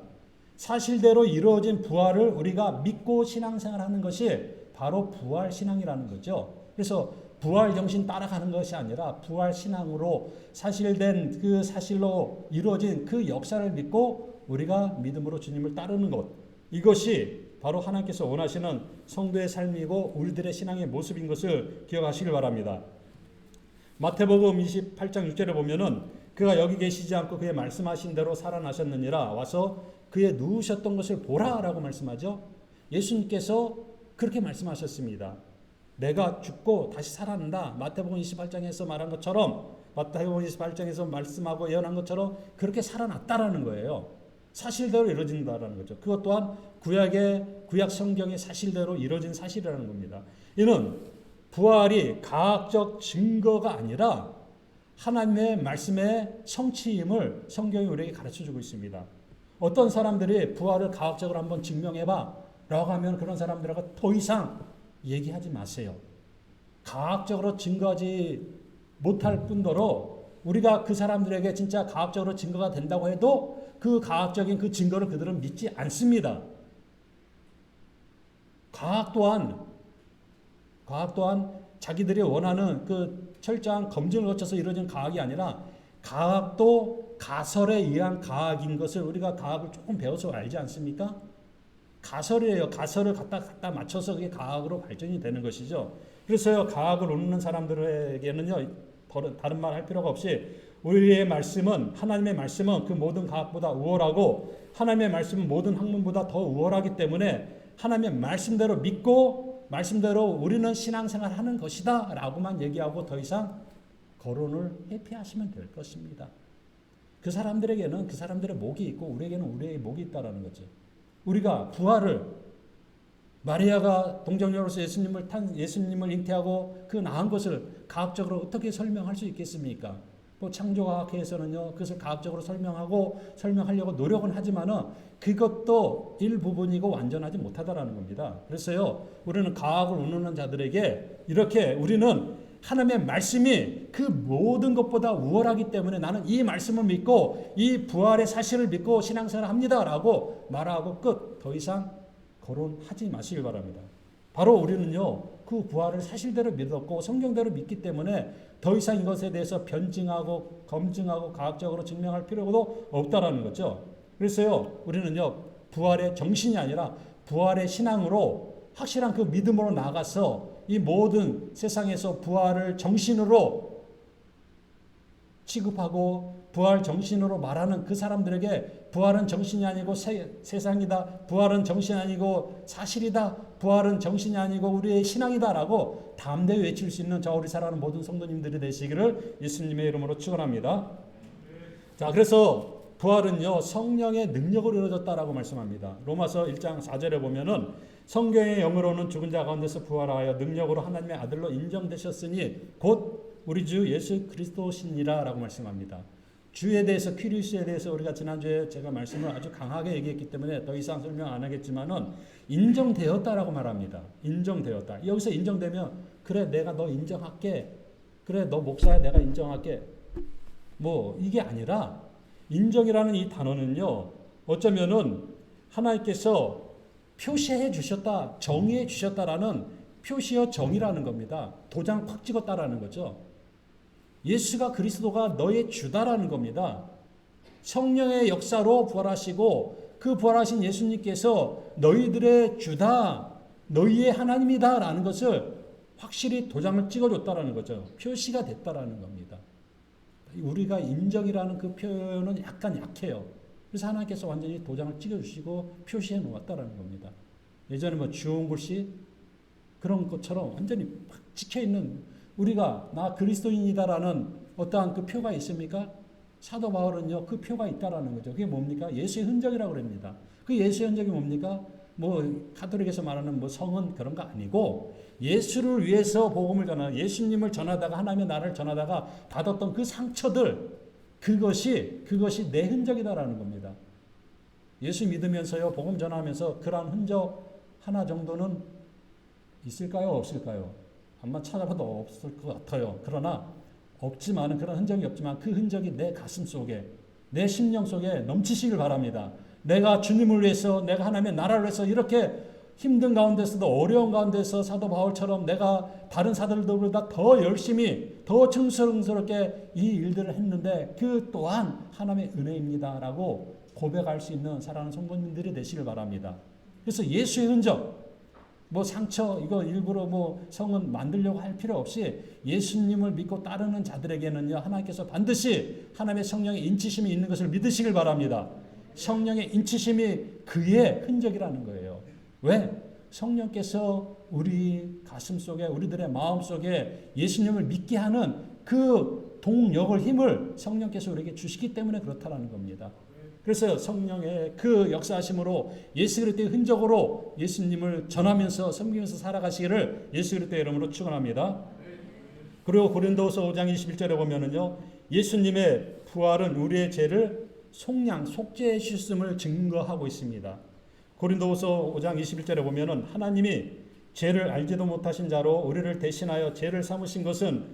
사실대로 이루어진 부활을 우리가 믿고 신앙생활하는 것이 바로 부활 신앙이라는 거죠. 그래서 부활 정신 따라가는 것이 아니라 부활 신앙으로 사실된 그 사실로 이루어진 그 역사를 믿고 우리가 믿음으로 주님을 따르는 것, 이것이 바로 하나님께서 원하시는 성도의 삶이고 우리들의 신앙의 모습인 것을 기억하시길 바랍니다. 마태복음 28장 6절에 보면은 그가 여기 계시지 않고 그의 말씀하신 대로 살아나셨느니라 와서 그의 누우셨던 것을 보라라고 말씀하죠. 예수님께서 그렇게 말씀하셨습니다. 내가 죽고 다시 살아난다. 마태복음 28장에서 말한 것처럼, 마태복음 28장에서 말씀하고 예언한 것처럼 그렇게 살아났다라는 거예요. 사실대로 이루어진다라는 거죠. 그것 또한 구약 성경의 사실대로 이루어진 사실이라는 겁니다. 이는 부활이 과학적 증거가 아니라 하나님의 말씀의 성취임을 성경이 우리에게 가르쳐주고 있습니다. 어떤 사람들이 부활을 과학적으로 한번 증명해봐 라고 하면 그런 사람들하고 더 이상 얘기하지 마세요. 과학적으로 증거하지 못할 뿐더러 우리가 그 사람들에게 진짜 과학적으로 증거가 된다고 해도 그 과학적인 그 증거를 그들은 믿지 않습니다. 과학 또한 자기들이 원하는 그 철저한 검증을 거쳐서 이루어진 과학이 아니라 과학도 가설에 의한 과학인 것을 우리가 과학을 조금 배워서 알지 않습니까? 가설이에요. 가설을 갖다 맞춰서 그게 과학으로 발전이 되는 것이죠. 그래서요, 과학을 오르는 사람들에게는요, 다른 말 할 필요가 없이 우리의 말씀은, 하나님의 말씀은 그 모든 과학보다 우월하고 하나님의 말씀은 모든 학문보다 더 우월하기 때문에 하나님의 말씀대로 믿고 말씀대로 우리는 신앙생활 하는 것이다 라고만 얘기하고 더 이상 거론을 회피하시면 될 것입니다. 그 사람들에게는 그 사람들의 목이 있고 우리에게는 우리의 목이 있다라는 거죠. 우리가 부활을, 마리아가 동정녀로서 예수님을 잉태하고 그 낳은 것을 과학적으로 어떻게 설명할 수 있겠습니까? 뭐 창조과학회에서는요 그것을 과학적으로 설명하려고 노력은 하지만은 그것도 일부분이고 완전하지 못하다라는 겁니다. 그래서요 우리는 과학을 운우는 자들에게 이렇게 우리는 하나님의 말씀이 그 모든 것보다 우월하기 때문에 나는 이 말씀을 믿고 이 부활의 사실을 믿고 신앙생활을 합니다라고 말하고 끝. 더 이상 거론하지 마시길 바랍니다. 바로 우리는요 그 부활을 사실대로 믿었고 성경대로 믿기 때문에 더 이상 이것에 대해서 변증하고 검증하고 과학적으로 증명할 필요도 없다라는 거죠. 그래서요 우리는요 부활의 정신이 아니라 부활의 신앙으로 확실한 그 믿음으로 나가서 이 모든 세상에서 부활을 정신으로 취급하고 부활 정신으로 말하는 그 사람들에게 부활은 정신이 아니고 세상이다. 부활은 정신이 아니고 사실이다. 부활은 정신이 아니고 우리의 신앙이다 라고 담대히 외칠 수 있는 저 우리 사랑하는 모든 성도님들이 되시기를 예수님의 이름으로 축원합니다. 자, 그래서 부활은요 성령의 능력으로 이루어졌다라고 말씀합니다. 로마서 1장 4절에 보면은 성경의 영으로는 죽은 자 가운데서 부활하여 능력으로 하나님의 아들로 인정되셨으니 곧 우리 주 예수 그리스도시니라라고 말씀합니다. 주에 대해서, 퀴리스에 대해서 우리가 지난주에 제가 말씀을 아주 강하게 얘기했기 때문에 더 이상 설명 안 하겠지만은 인정되었다라고 말합니다. 인정되었다. 여기서 인정되면 그래 내가 너 인정할게. 그래 너 목사야 내가 인정할게. 뭐 이게 아니라 인정이라는 이 단어는요 어쩌면은 하나님께서 표시해 주셨다, 정의해 주셨다라는 표시어 정의라는 겁니다. 도장 팍 찍었다라는 거죠. 예수가 그리스도가 너의 주다라는 겁니다. 성령의 역사로 부활하시고 그 부활하신 예수님께서 너희들의 주다, 너희의 하나님이다라는 것을 확실히 도장을 찍어줬다라는 거죠. 표시가 됐다라는 겁니다. 우리가 인정이라는 그 표현은 약간 약해요. 그래서 하나님께서 완전히 도장을 찍어주시고 표시해 놓았다라는 겁니다. 예전에 뭐 주홍 글씨 그런 것처럼 완전히 팍 찍혀있는 우리가 나 그리스도인이다라는 어떠한 그 표가 있습니까? 사도 바울은요 그 표가 있다라는 거죠. 그게 뭡니까? 예수의 흔적이라고 그럽니다. 그 예수의 흔적이 뭡니까? 뭐 가톨릭에서 말하는 뭐 성은 그런 거 아니고 예수를 위해서 복음을 전하는, 예수님을 전하다가 하나님의 나라를 전하다가 받았던 그 상처들, 그것이 내 흔적이다라는 겁니다. 예수 믿으면서요 복음 전하면서 그러한 흔적 하나 정도는 있을까요? 없을까요? 아마 찾아봐도 없을 것 같아요. 그러나 없지만은 그런 흔적이 없지만 그 흔적이 내 가슴 속에, 내 심령 속에 넘치시길 바랍니다. 내가 주님을 위해서, 내가 하나님의 나라를 위해서 이렇게 힘든 가운데서도, 어려운 가운데서 사도 바울처럼 내가 다른 사도들보다 더 열심히, 더 충성스럽게 이 일들을 했는데 그 또한 하나님의 은혜입니다라고 고백할 수 있는 사랑하는 성도님들이 되시길 바랍니다. 그래서 예수의 흔적, 뭐 상처 이거 일부러 뭐 성은 만들려고 할 필요 없이 예수님을 믿고 따르는 자들에게는요 하나님께서 반드시 하나님의 성령의 인치심이 있는 것을 믿으시길 바랍니다. 성령의 인치심이 그의 흔적이라는 거예요. 왜? 성령께서 우리 가슴 속에, 우리들의 마음 속에 예수님을 믿게 하는 그 동력을, 힘을 성령께서 우리에게 주시기 때문에 그렇다라는 겁니다. 그래서 성령의 그 역사하심으로 예수 그리스도의 흔적으로 예수님을 전하면서 섬기면서 살아가시기를 예수 그리스도의 이름으로 축원합니다. 그리고 고린도후서 5장 21절에 보면은요, 예수님의 부활은 우리의 죄를 속죄해 주셨음을 증거하고 있습니다. 고린도후서 5장 21절에 보면은 하나님이 죄를 알지도 못하신 자로 우리를 대신하여 죄를 삼으신 것은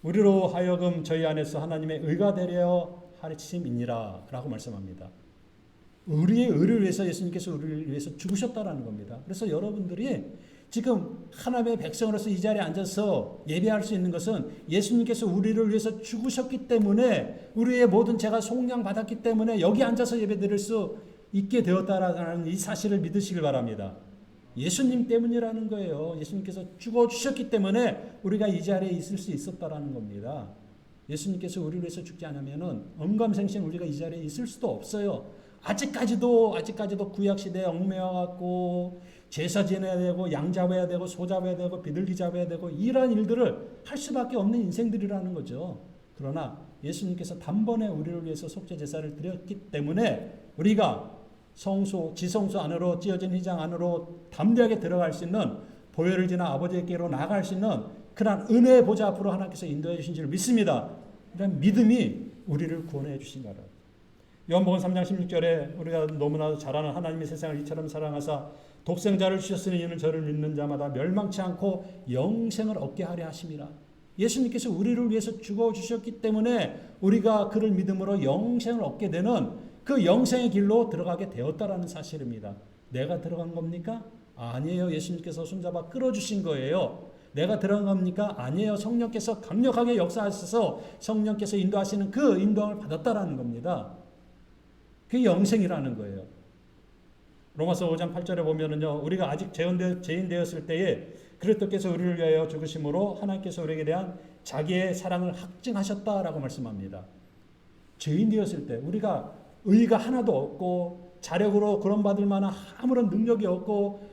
우리로 하여금 저희 안에서 하나님의 의가 되려 하심이니라 라고 말씀합니다. 우리의 의를 위해서 예수님께서 우리를 위해서 죽으셨다라는 겁니다. 그래서 여러분들이 지금 하나님의 백성으로서 이 자리에 앉아서 예배할 수 있는 것은 예수님께서 우리를 위해서 죽으셨기 때문에, 우리의 모든 죄가 속량받았기 때문에 여기 앉아서 예배드릴 수 있게 되었다라는 이 사실을 믿으시길 바랍니다. 예수님 때문이라는 거예요. 예수님께서 죽어주셨기 때문에 우리가 이 자리에 있을 수 있었다라는 겁니다. 예수님께서 우리를 위해서 죽지 않으면은 언감생심 우리가 이 자리에 있을 수도 없어요. 아직까지도 구약시대에 얽매여갖고 제사 지내야 되고 양 잡아야 되고 소 잡아야 되고 비둘기 잡아야 되고 이러한 일들을 할 수밖에 없는 인생들이라는 거죠. 그러나 예수님께서 단번에 우리를 위해서 속죄 제사를 드렸기 때문에 우리가 성소, 지성소 안으로 찢어진 휘장 안으로 담대하게 들어갈 수 있는, 보혈을 지나 아버지께로 나아갈 수 있는 그러한 은혜의 보좌 앞으로 하나님께서 인도해 주신 줄 믿습니다. 이런 믿음이 우리를 구원해 주신 거라. 요한복음 3장 16절에 우리가 너무나 잘 아는 하나님이 세상을 이처럼 사랑하사 독생자를 주셨으니 이는 저를 믿는 자마다 멸망치 않고 영생을 얻게 하려 하심이라. 예수님께서 우리를 위해서 죽어주셨기 때문에 우리가 그를 믿음으로 영생을 얻게 되는 그 영생의 길로 들어가게 되었다라는 사실입니다. 내가 들어간 겁니까? 아니에요. 예수님께서 손잡아 끌어주신 거예요. 내가 들어간 겁니까? 아니에요. 성령께서 강력하게 역사하셔서 성령께서 인도하시는 그 인도함을 받았다라는 겁니다. 그게 영생이라는 거예요. 로마서 5장 8절에 보면은요, 우리가 아직 죄인 되었을 때에 그리스도께서 우리를 위하여 죽으심으로 하나님께서 우리에게 대한 자기의 사랑을 확증하셨다라고 말씀합니다. 죄인 되었을 때 우리가 의가 하나도 없고 자력으로 구원받을 만한 아무런 능력이 없고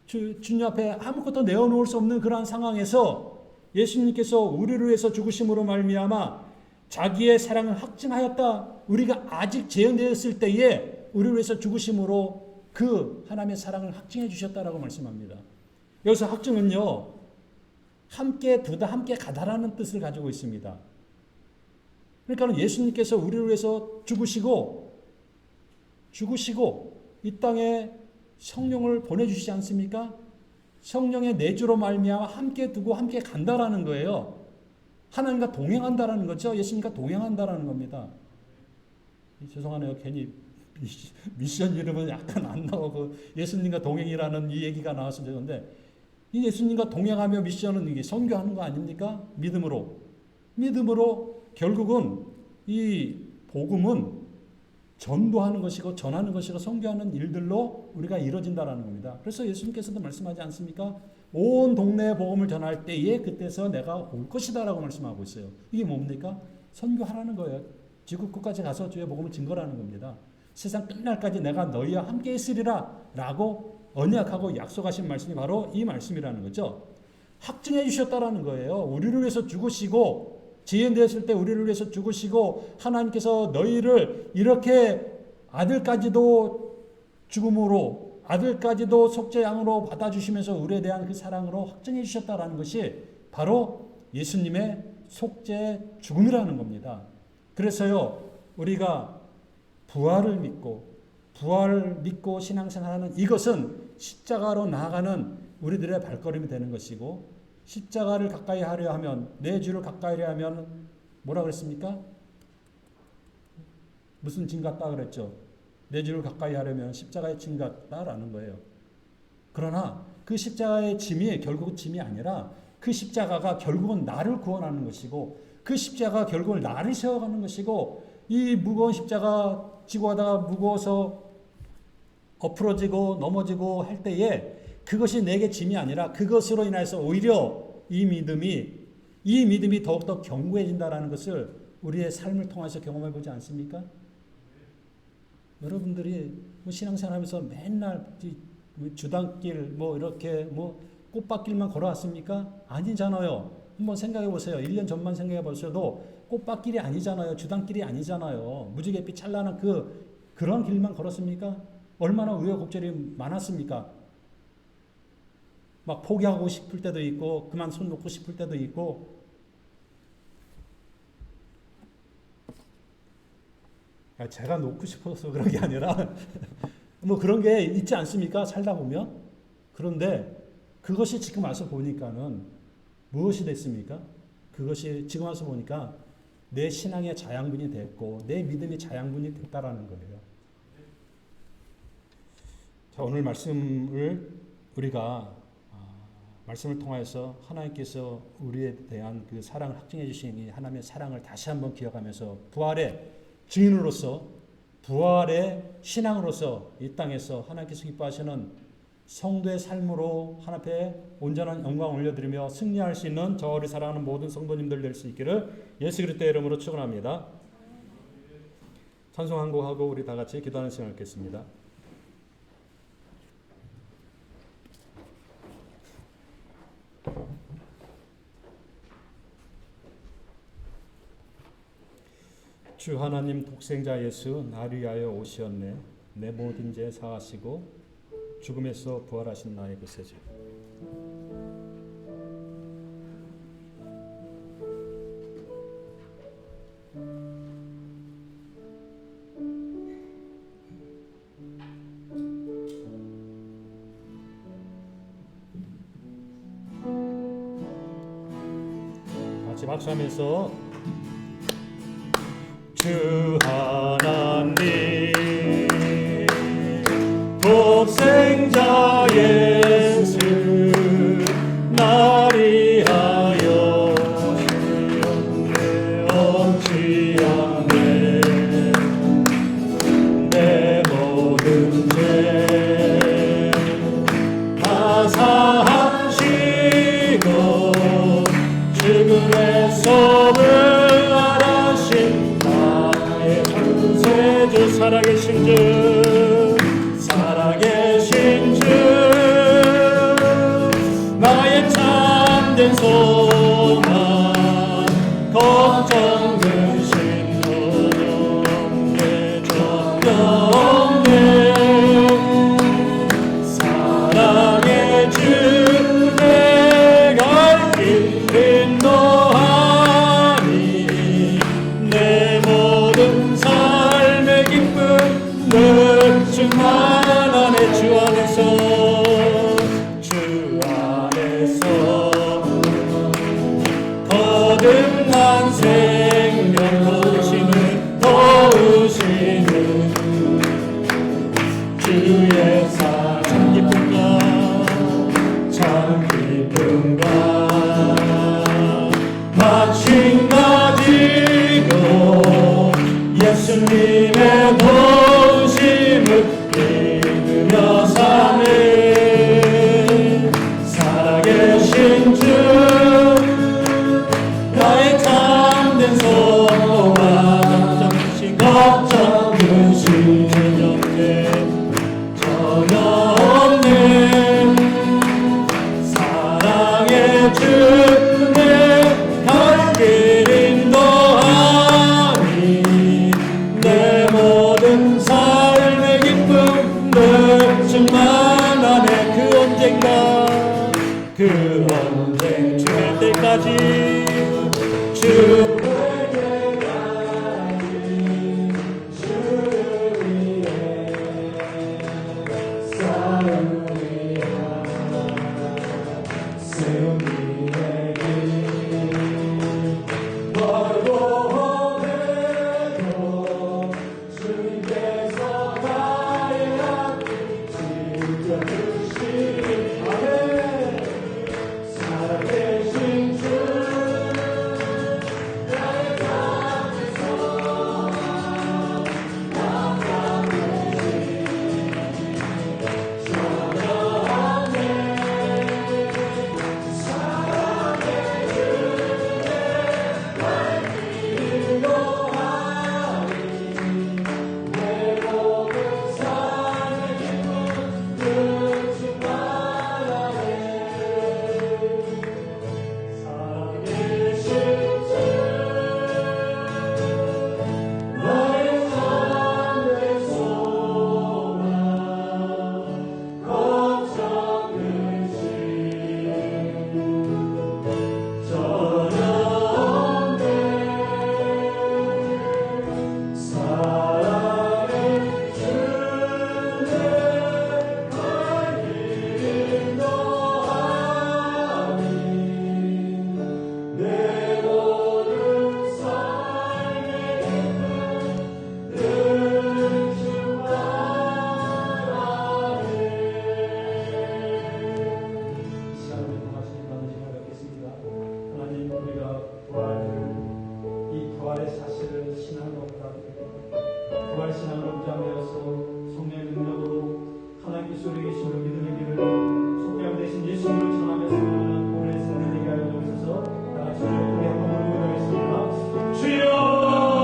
주님 앞에 아무것도 내어놓을 수 없는 그러한 상황에서 예수님께서 우리를 위해서 죽으심으로 말미암아 자기의 사랑을 확증하였다. 우리가 아직 재현되었을 때에 우리를 위해서 죽으심으로 그 하나님의 사랑을 확증해 주셨다라고 말씀합니다. 여기서 확증은요, 함께 두다, 함께 가다라는 뜻을 가지고 있습니다. 그러니까 예수님께서 우리를 위해서 죽으시고 이 땅에 성령을 보내주시지 않습니까? 성령의 내주로 말미암아 함께 두고 함께 간다라는 거예요. 하나님과 동행한다라는 거죠. 예수님과 동행한다라는 겁니다. 죄송하네요. 괜히 미션 이름은 약간 안 나오고 예수님과 동행이라는 이 얘기가 나와서 그런데, 이 예수님과 동행하며 미션은 이게 선교하는 거 아닙니까? 믿음으로 결국은 이 복음은 전도하는 것이고 전하는 것이고 선교하는 일들로 우리가 이루어진다라는 겁니다. 그래서 예수님께서도 말씀하지 않습니까? 온 동네에 복음을 전할 때에 그때서 내가 올 것이다라고 말씀하고 있어요. 이게 뭡니까? 선교하라는 거예요. 지구 끝까지 가서 주의 복음을 증거하는 겁니다. 세상 끝날까지 내가 너희와 함께 있으리라 라고 언약하고 약속하신 말씀이 바로 이 말씀이라는 거죠. 확증해 주셨다라는 거예요. 우리를 위해서 죽으시고, 지연되었을 때 우리를 위해서 죽으시고, 하나님께서 너희를 이렇게 아들까지도 죽음으로, 아들까지도 속죄양으로 받아주시면서 우리에 대한 그 사랑으로 확증해 주셨다라는 것이 바로 예수님의 속죄 죽음이라는 겁니다. 그래서요, 우리가 부활을 믿고 신앙생활하는 이것은 십자가로 나아가는 우리들의 발걸음이 되는 것이고, 십자가를 가까이 하려 하면, 내 주를 가까이 하려 하면 뭐라 그랬습니까? 무슨 짐 같다 그랬죠? 내 주를 가까이 하려면 십자가의 짐 같다라는 거예요. 그러나 그 십자가의 짐이 결국은 짐이 아니라 그 십자가가 결국은 나를 구원하는 것이고, 그 십자가가 결국은 나를 세워가는 것이고, 이 무거운 십자가 지고 가다가 무거워서 엎으러지고 넘어지고 할 때에 그것이 내게 짐이 아니라 그것으로 인해서 오히려 이 믿음이 더욱더 견고해진다라는 것을 우리의 삶을 통해서 경험해 보지 않습니까? 여러분들이 신앙생활하면서 맨날 주당길 이렇게 꽃밭길만 걸어왔습니까? 아니잖아요. 한번 생각해 보세요. 1년 전만 생각해 보셔도 꽃밭길이 아니잖아요. 주당길이 아니잖아요. 무지갯빛 찬란한 그런 길만 걸었습니까? 얼마나 우여곡절이 많았습니까? 막 포기하고 싶을 때도 있고, 그만 손 놓고 싶을 때도 있고. 제가 놓고 싶어서 그런 게 아니라 그런 게 있지 않습니까? 살다 보면. 그런데 그것이 지금 와서 보니까는 무엇이 됐습니까? 그것이 지금 와서 보니까 내 신앙의 자양분이 됐고 내 믿음의 자양분이 됐다라는 거예요. 자, 오늘 말씀을 우리가 말씀을 통해서 하나님께서 우리에 대한 그 사랑을 확증해 주신 이 하나님의 사랑을 다시 한번 기억하면서 부활의 증인으로서, 부활의 신앙으로서 이 땅에서 하나님께서 기뻐하시는 성도의 삶으로 하나님 앞에 온전한 영광을 올려드리며 승리할 수 있는 저를 사랑하는 모든 성도님들 될 수 있기를 예수 그리스도의 이름으로 축원합니다. 찬송 한 곡하고 우리 다 같이 기도하는 시간을 갖겠습니다. 주 하나님 독생자 예수 나를 위하여 오시었네. 내 모든 죄 사하시고 죽음에서 부활하신 나의 그 세제. 같이 박수하면서 주 하나님 독생자 예수 나를 위하여 오시었네. 어찌하네 내 모든 죄 다 사하시고 죽음에서 부활하신 나의 구세주 살아계신 주 나의 참된 소원 사실은 신앙으로부터 부활 신앙으로 무장되어서 성령의 능력으로 하나님께 소리 계심을 믿는 길을 속량 대신 예수님을 전하면서 오늘 생명의 되게 하여 주옵소서. 다 같이 우리 한번 모여보겠습니다. 주여! 주여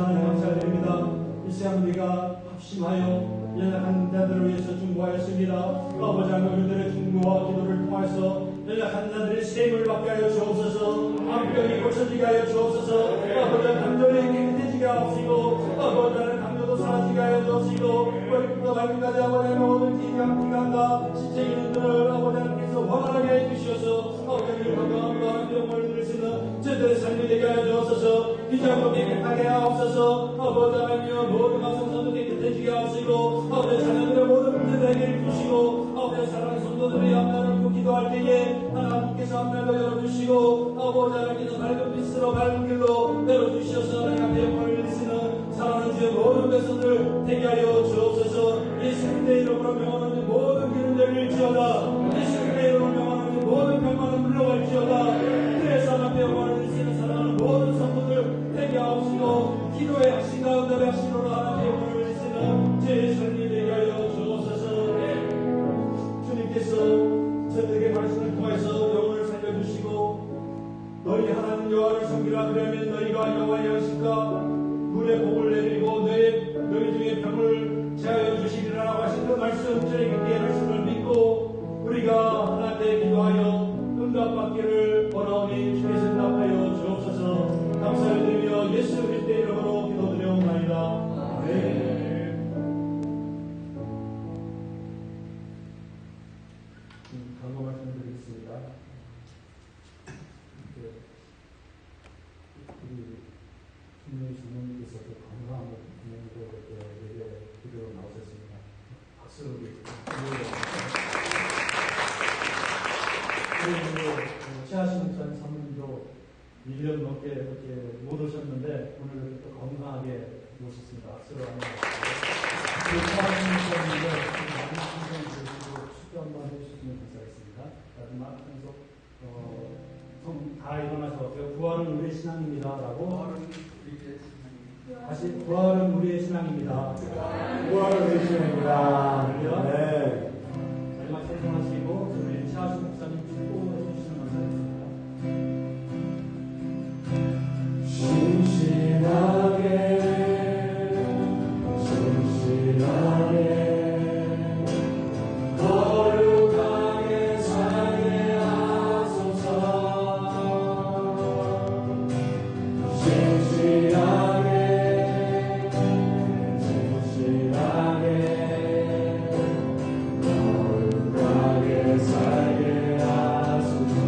하나님 감사드립니다. 이 시간 우리가 합심하여 연약한 자들을 위해서 중보하였습니다. 아버지 하나님 그들의 중보와 기도를 통해서 연약한 자들의 세임을 받게 하여 주옵소서. 암병이 고쳐지게 하여 주옵소서. 아버지 감정이 깨끗해지게 하옵시고 아버지 하나님 감정도 사라지게 하여 주옵시고 머리부터 발끝까지 아버지 하나님 모든 기강과 지체있는 들을 아버지 하나님께서 원활하게 해주시어서 아버지 하나님 건강함과 병을 누릴 수 있는 저들의 삶이 되게 하여 주옵소서. 기장도 깨끗하게 하옵소서. 아버지 하나님 모든 가성선도 깨끗해지게 하옵시고 아버지 자녀들의 모든 문제들에게 주시고 아버지 사랑하는 성도들의 앞날을 기도할 때에 하나님께서 앞날도 열어주시고 아버지 하나님께서 밝은 빛으로 밝은 길로 열어주셔서 하나님 앞에 영광을 드리시는 사랑하는 주의 모든 백성들 되게 하여 주옵소서. 예수님의 이름으로 명하는 모든 길을 열릴지어다. 예수님의 이름으로 명하는 모든 병만은 물러갈지어다. 그래서 하나님 앞에 영광을 드리시는 사랑하는 모든 성도들 되게 하옵시고 기도의 핵심과 응답의 핵심으로 하나님의 영광을 드리시는 제 삶이 되게 하여 주옵소서. 주님께서 저들에게 말씀을 통해서 영혼을 살려주시고 너희 하나님 여호와를 섬기라 그러면 너희가 여호와의 양식과 물의 복을 내리고 너희 중에 병을 제하여 주시리라고 하신 그 말씀 저에게 그 말씀을 믿고 우리가 하나님께 기도하여 응답받기를 원하오니 주께서 응답하여 주옵소서. 감사를 드리며 예수 그리스도의 이름으로 기도드려옵나이다. 아멘. 강조 말씀드리겠습니다. 우리 김명희 장로님께서 그 건강한 진행으로 예배 기도로 나오셨습니다. 박수로 그리고 최하신 목사님 사모님도 1년 넘게 이렇게 못 오셨는데 오늘 또 건강하게 모셨습니다. 박수로 한번 최하신 목사님도 많은 신경 주시고 축도 한번 해주시면 감사하겠습니다. 마지막 다 일어나서 제가 부활은 우리의 신앙입니다라고 다시 부활은 우리의 신앙입니다. 부활은 우리의 신앙입니다. 네. 마지막 찬송하시고 우리 차하신 목사님 축복해 주시면 감사하겠습니다. 신실하게 거룩하게 살게 하소서. 신실하게 거룩하게 살게 하소서.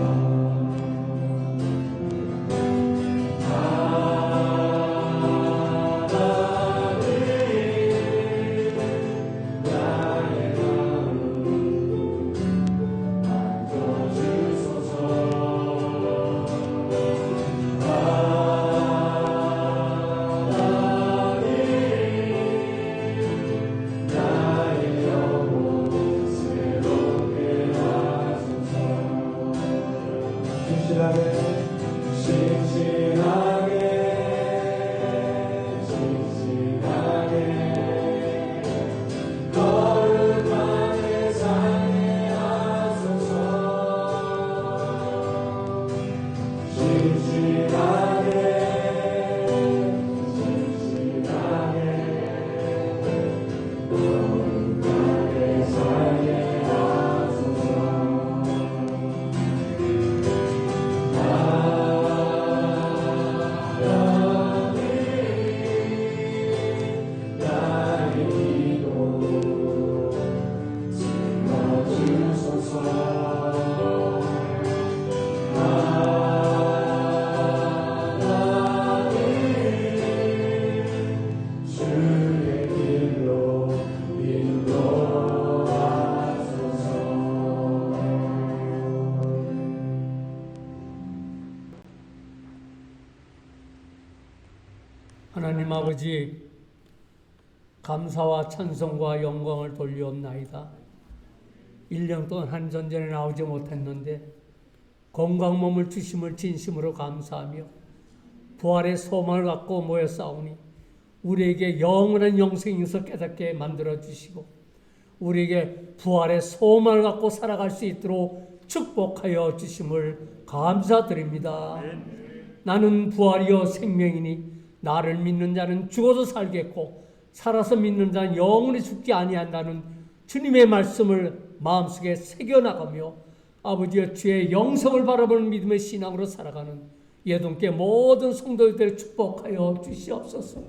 하나님 아버지, 감사와 찬송과 영광을 돌리옵나이다. 1년 동안 한전전에 나오지 못했는데 건강 몸을 주심을 진심으로 감사하며 부활의 소망을 갖고 모여싸우니 우리에게 영원한 영생에서 깨닫게 만들어 주시고 우리에게 부활의 소망을 갖고 살아갈 수 있도록 축복하여 주심을 감사드립니다. 나는 부활이요 생명이니 나를 믿는 자는 죽어도 살겠고 살아서 믿는 자는 영원히 죽지 아니한다는 주님의 말씀을 마음속에 새겨나가며 아버지여 주의 영성을 바라보는 믿음의 신앙으로 살아가는 예동께 모든 성도들을 축복하여 주시옵소서.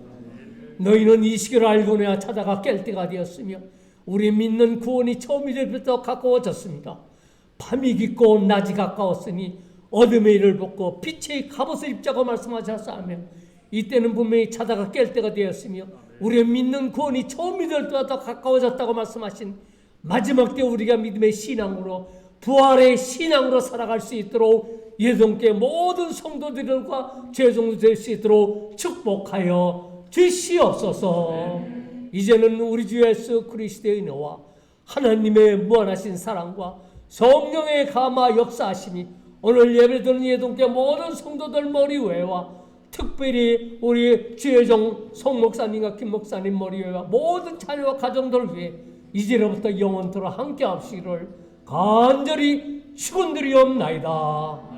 너희는 이 시기를 알고내야 자다가 깰 때가 되었으며 우리 믿는 구원이 처음이 될부터 가까워졌습니다. 밤이 깊고 낮이 가까웠으니 어둠의 일을 벗고 빛의 갑옷을 입자고 말씀하셨사오며 이때는 분명히 자다가 깰 때가 되었으며 우리의 믿는 구원이 처음이 될 때가 더 가까워졌다고 말씀하신 마지막 때 우리가 믿음의 신앙으로 부활의 신앙으로 살아갈 수 있도록 예동께 모든 성도들과 죄종도 될 수 있도록 축복하여 주시옵소서. 이제는 우리 주 예수 그리스도의 은혜와 하나님의 무한하신 사랑과 성령의 감화 역사하심이 오늘 예배드리는 예동께 모든 성도들 머리 위에와 특별히 우리 주혜정 송 목사님과 김 목사님 머리 위에와 모든 자녀와 가정들 위해 이제로부터 영원토록 함께 하시기를 간절히 축원드리옵나이다.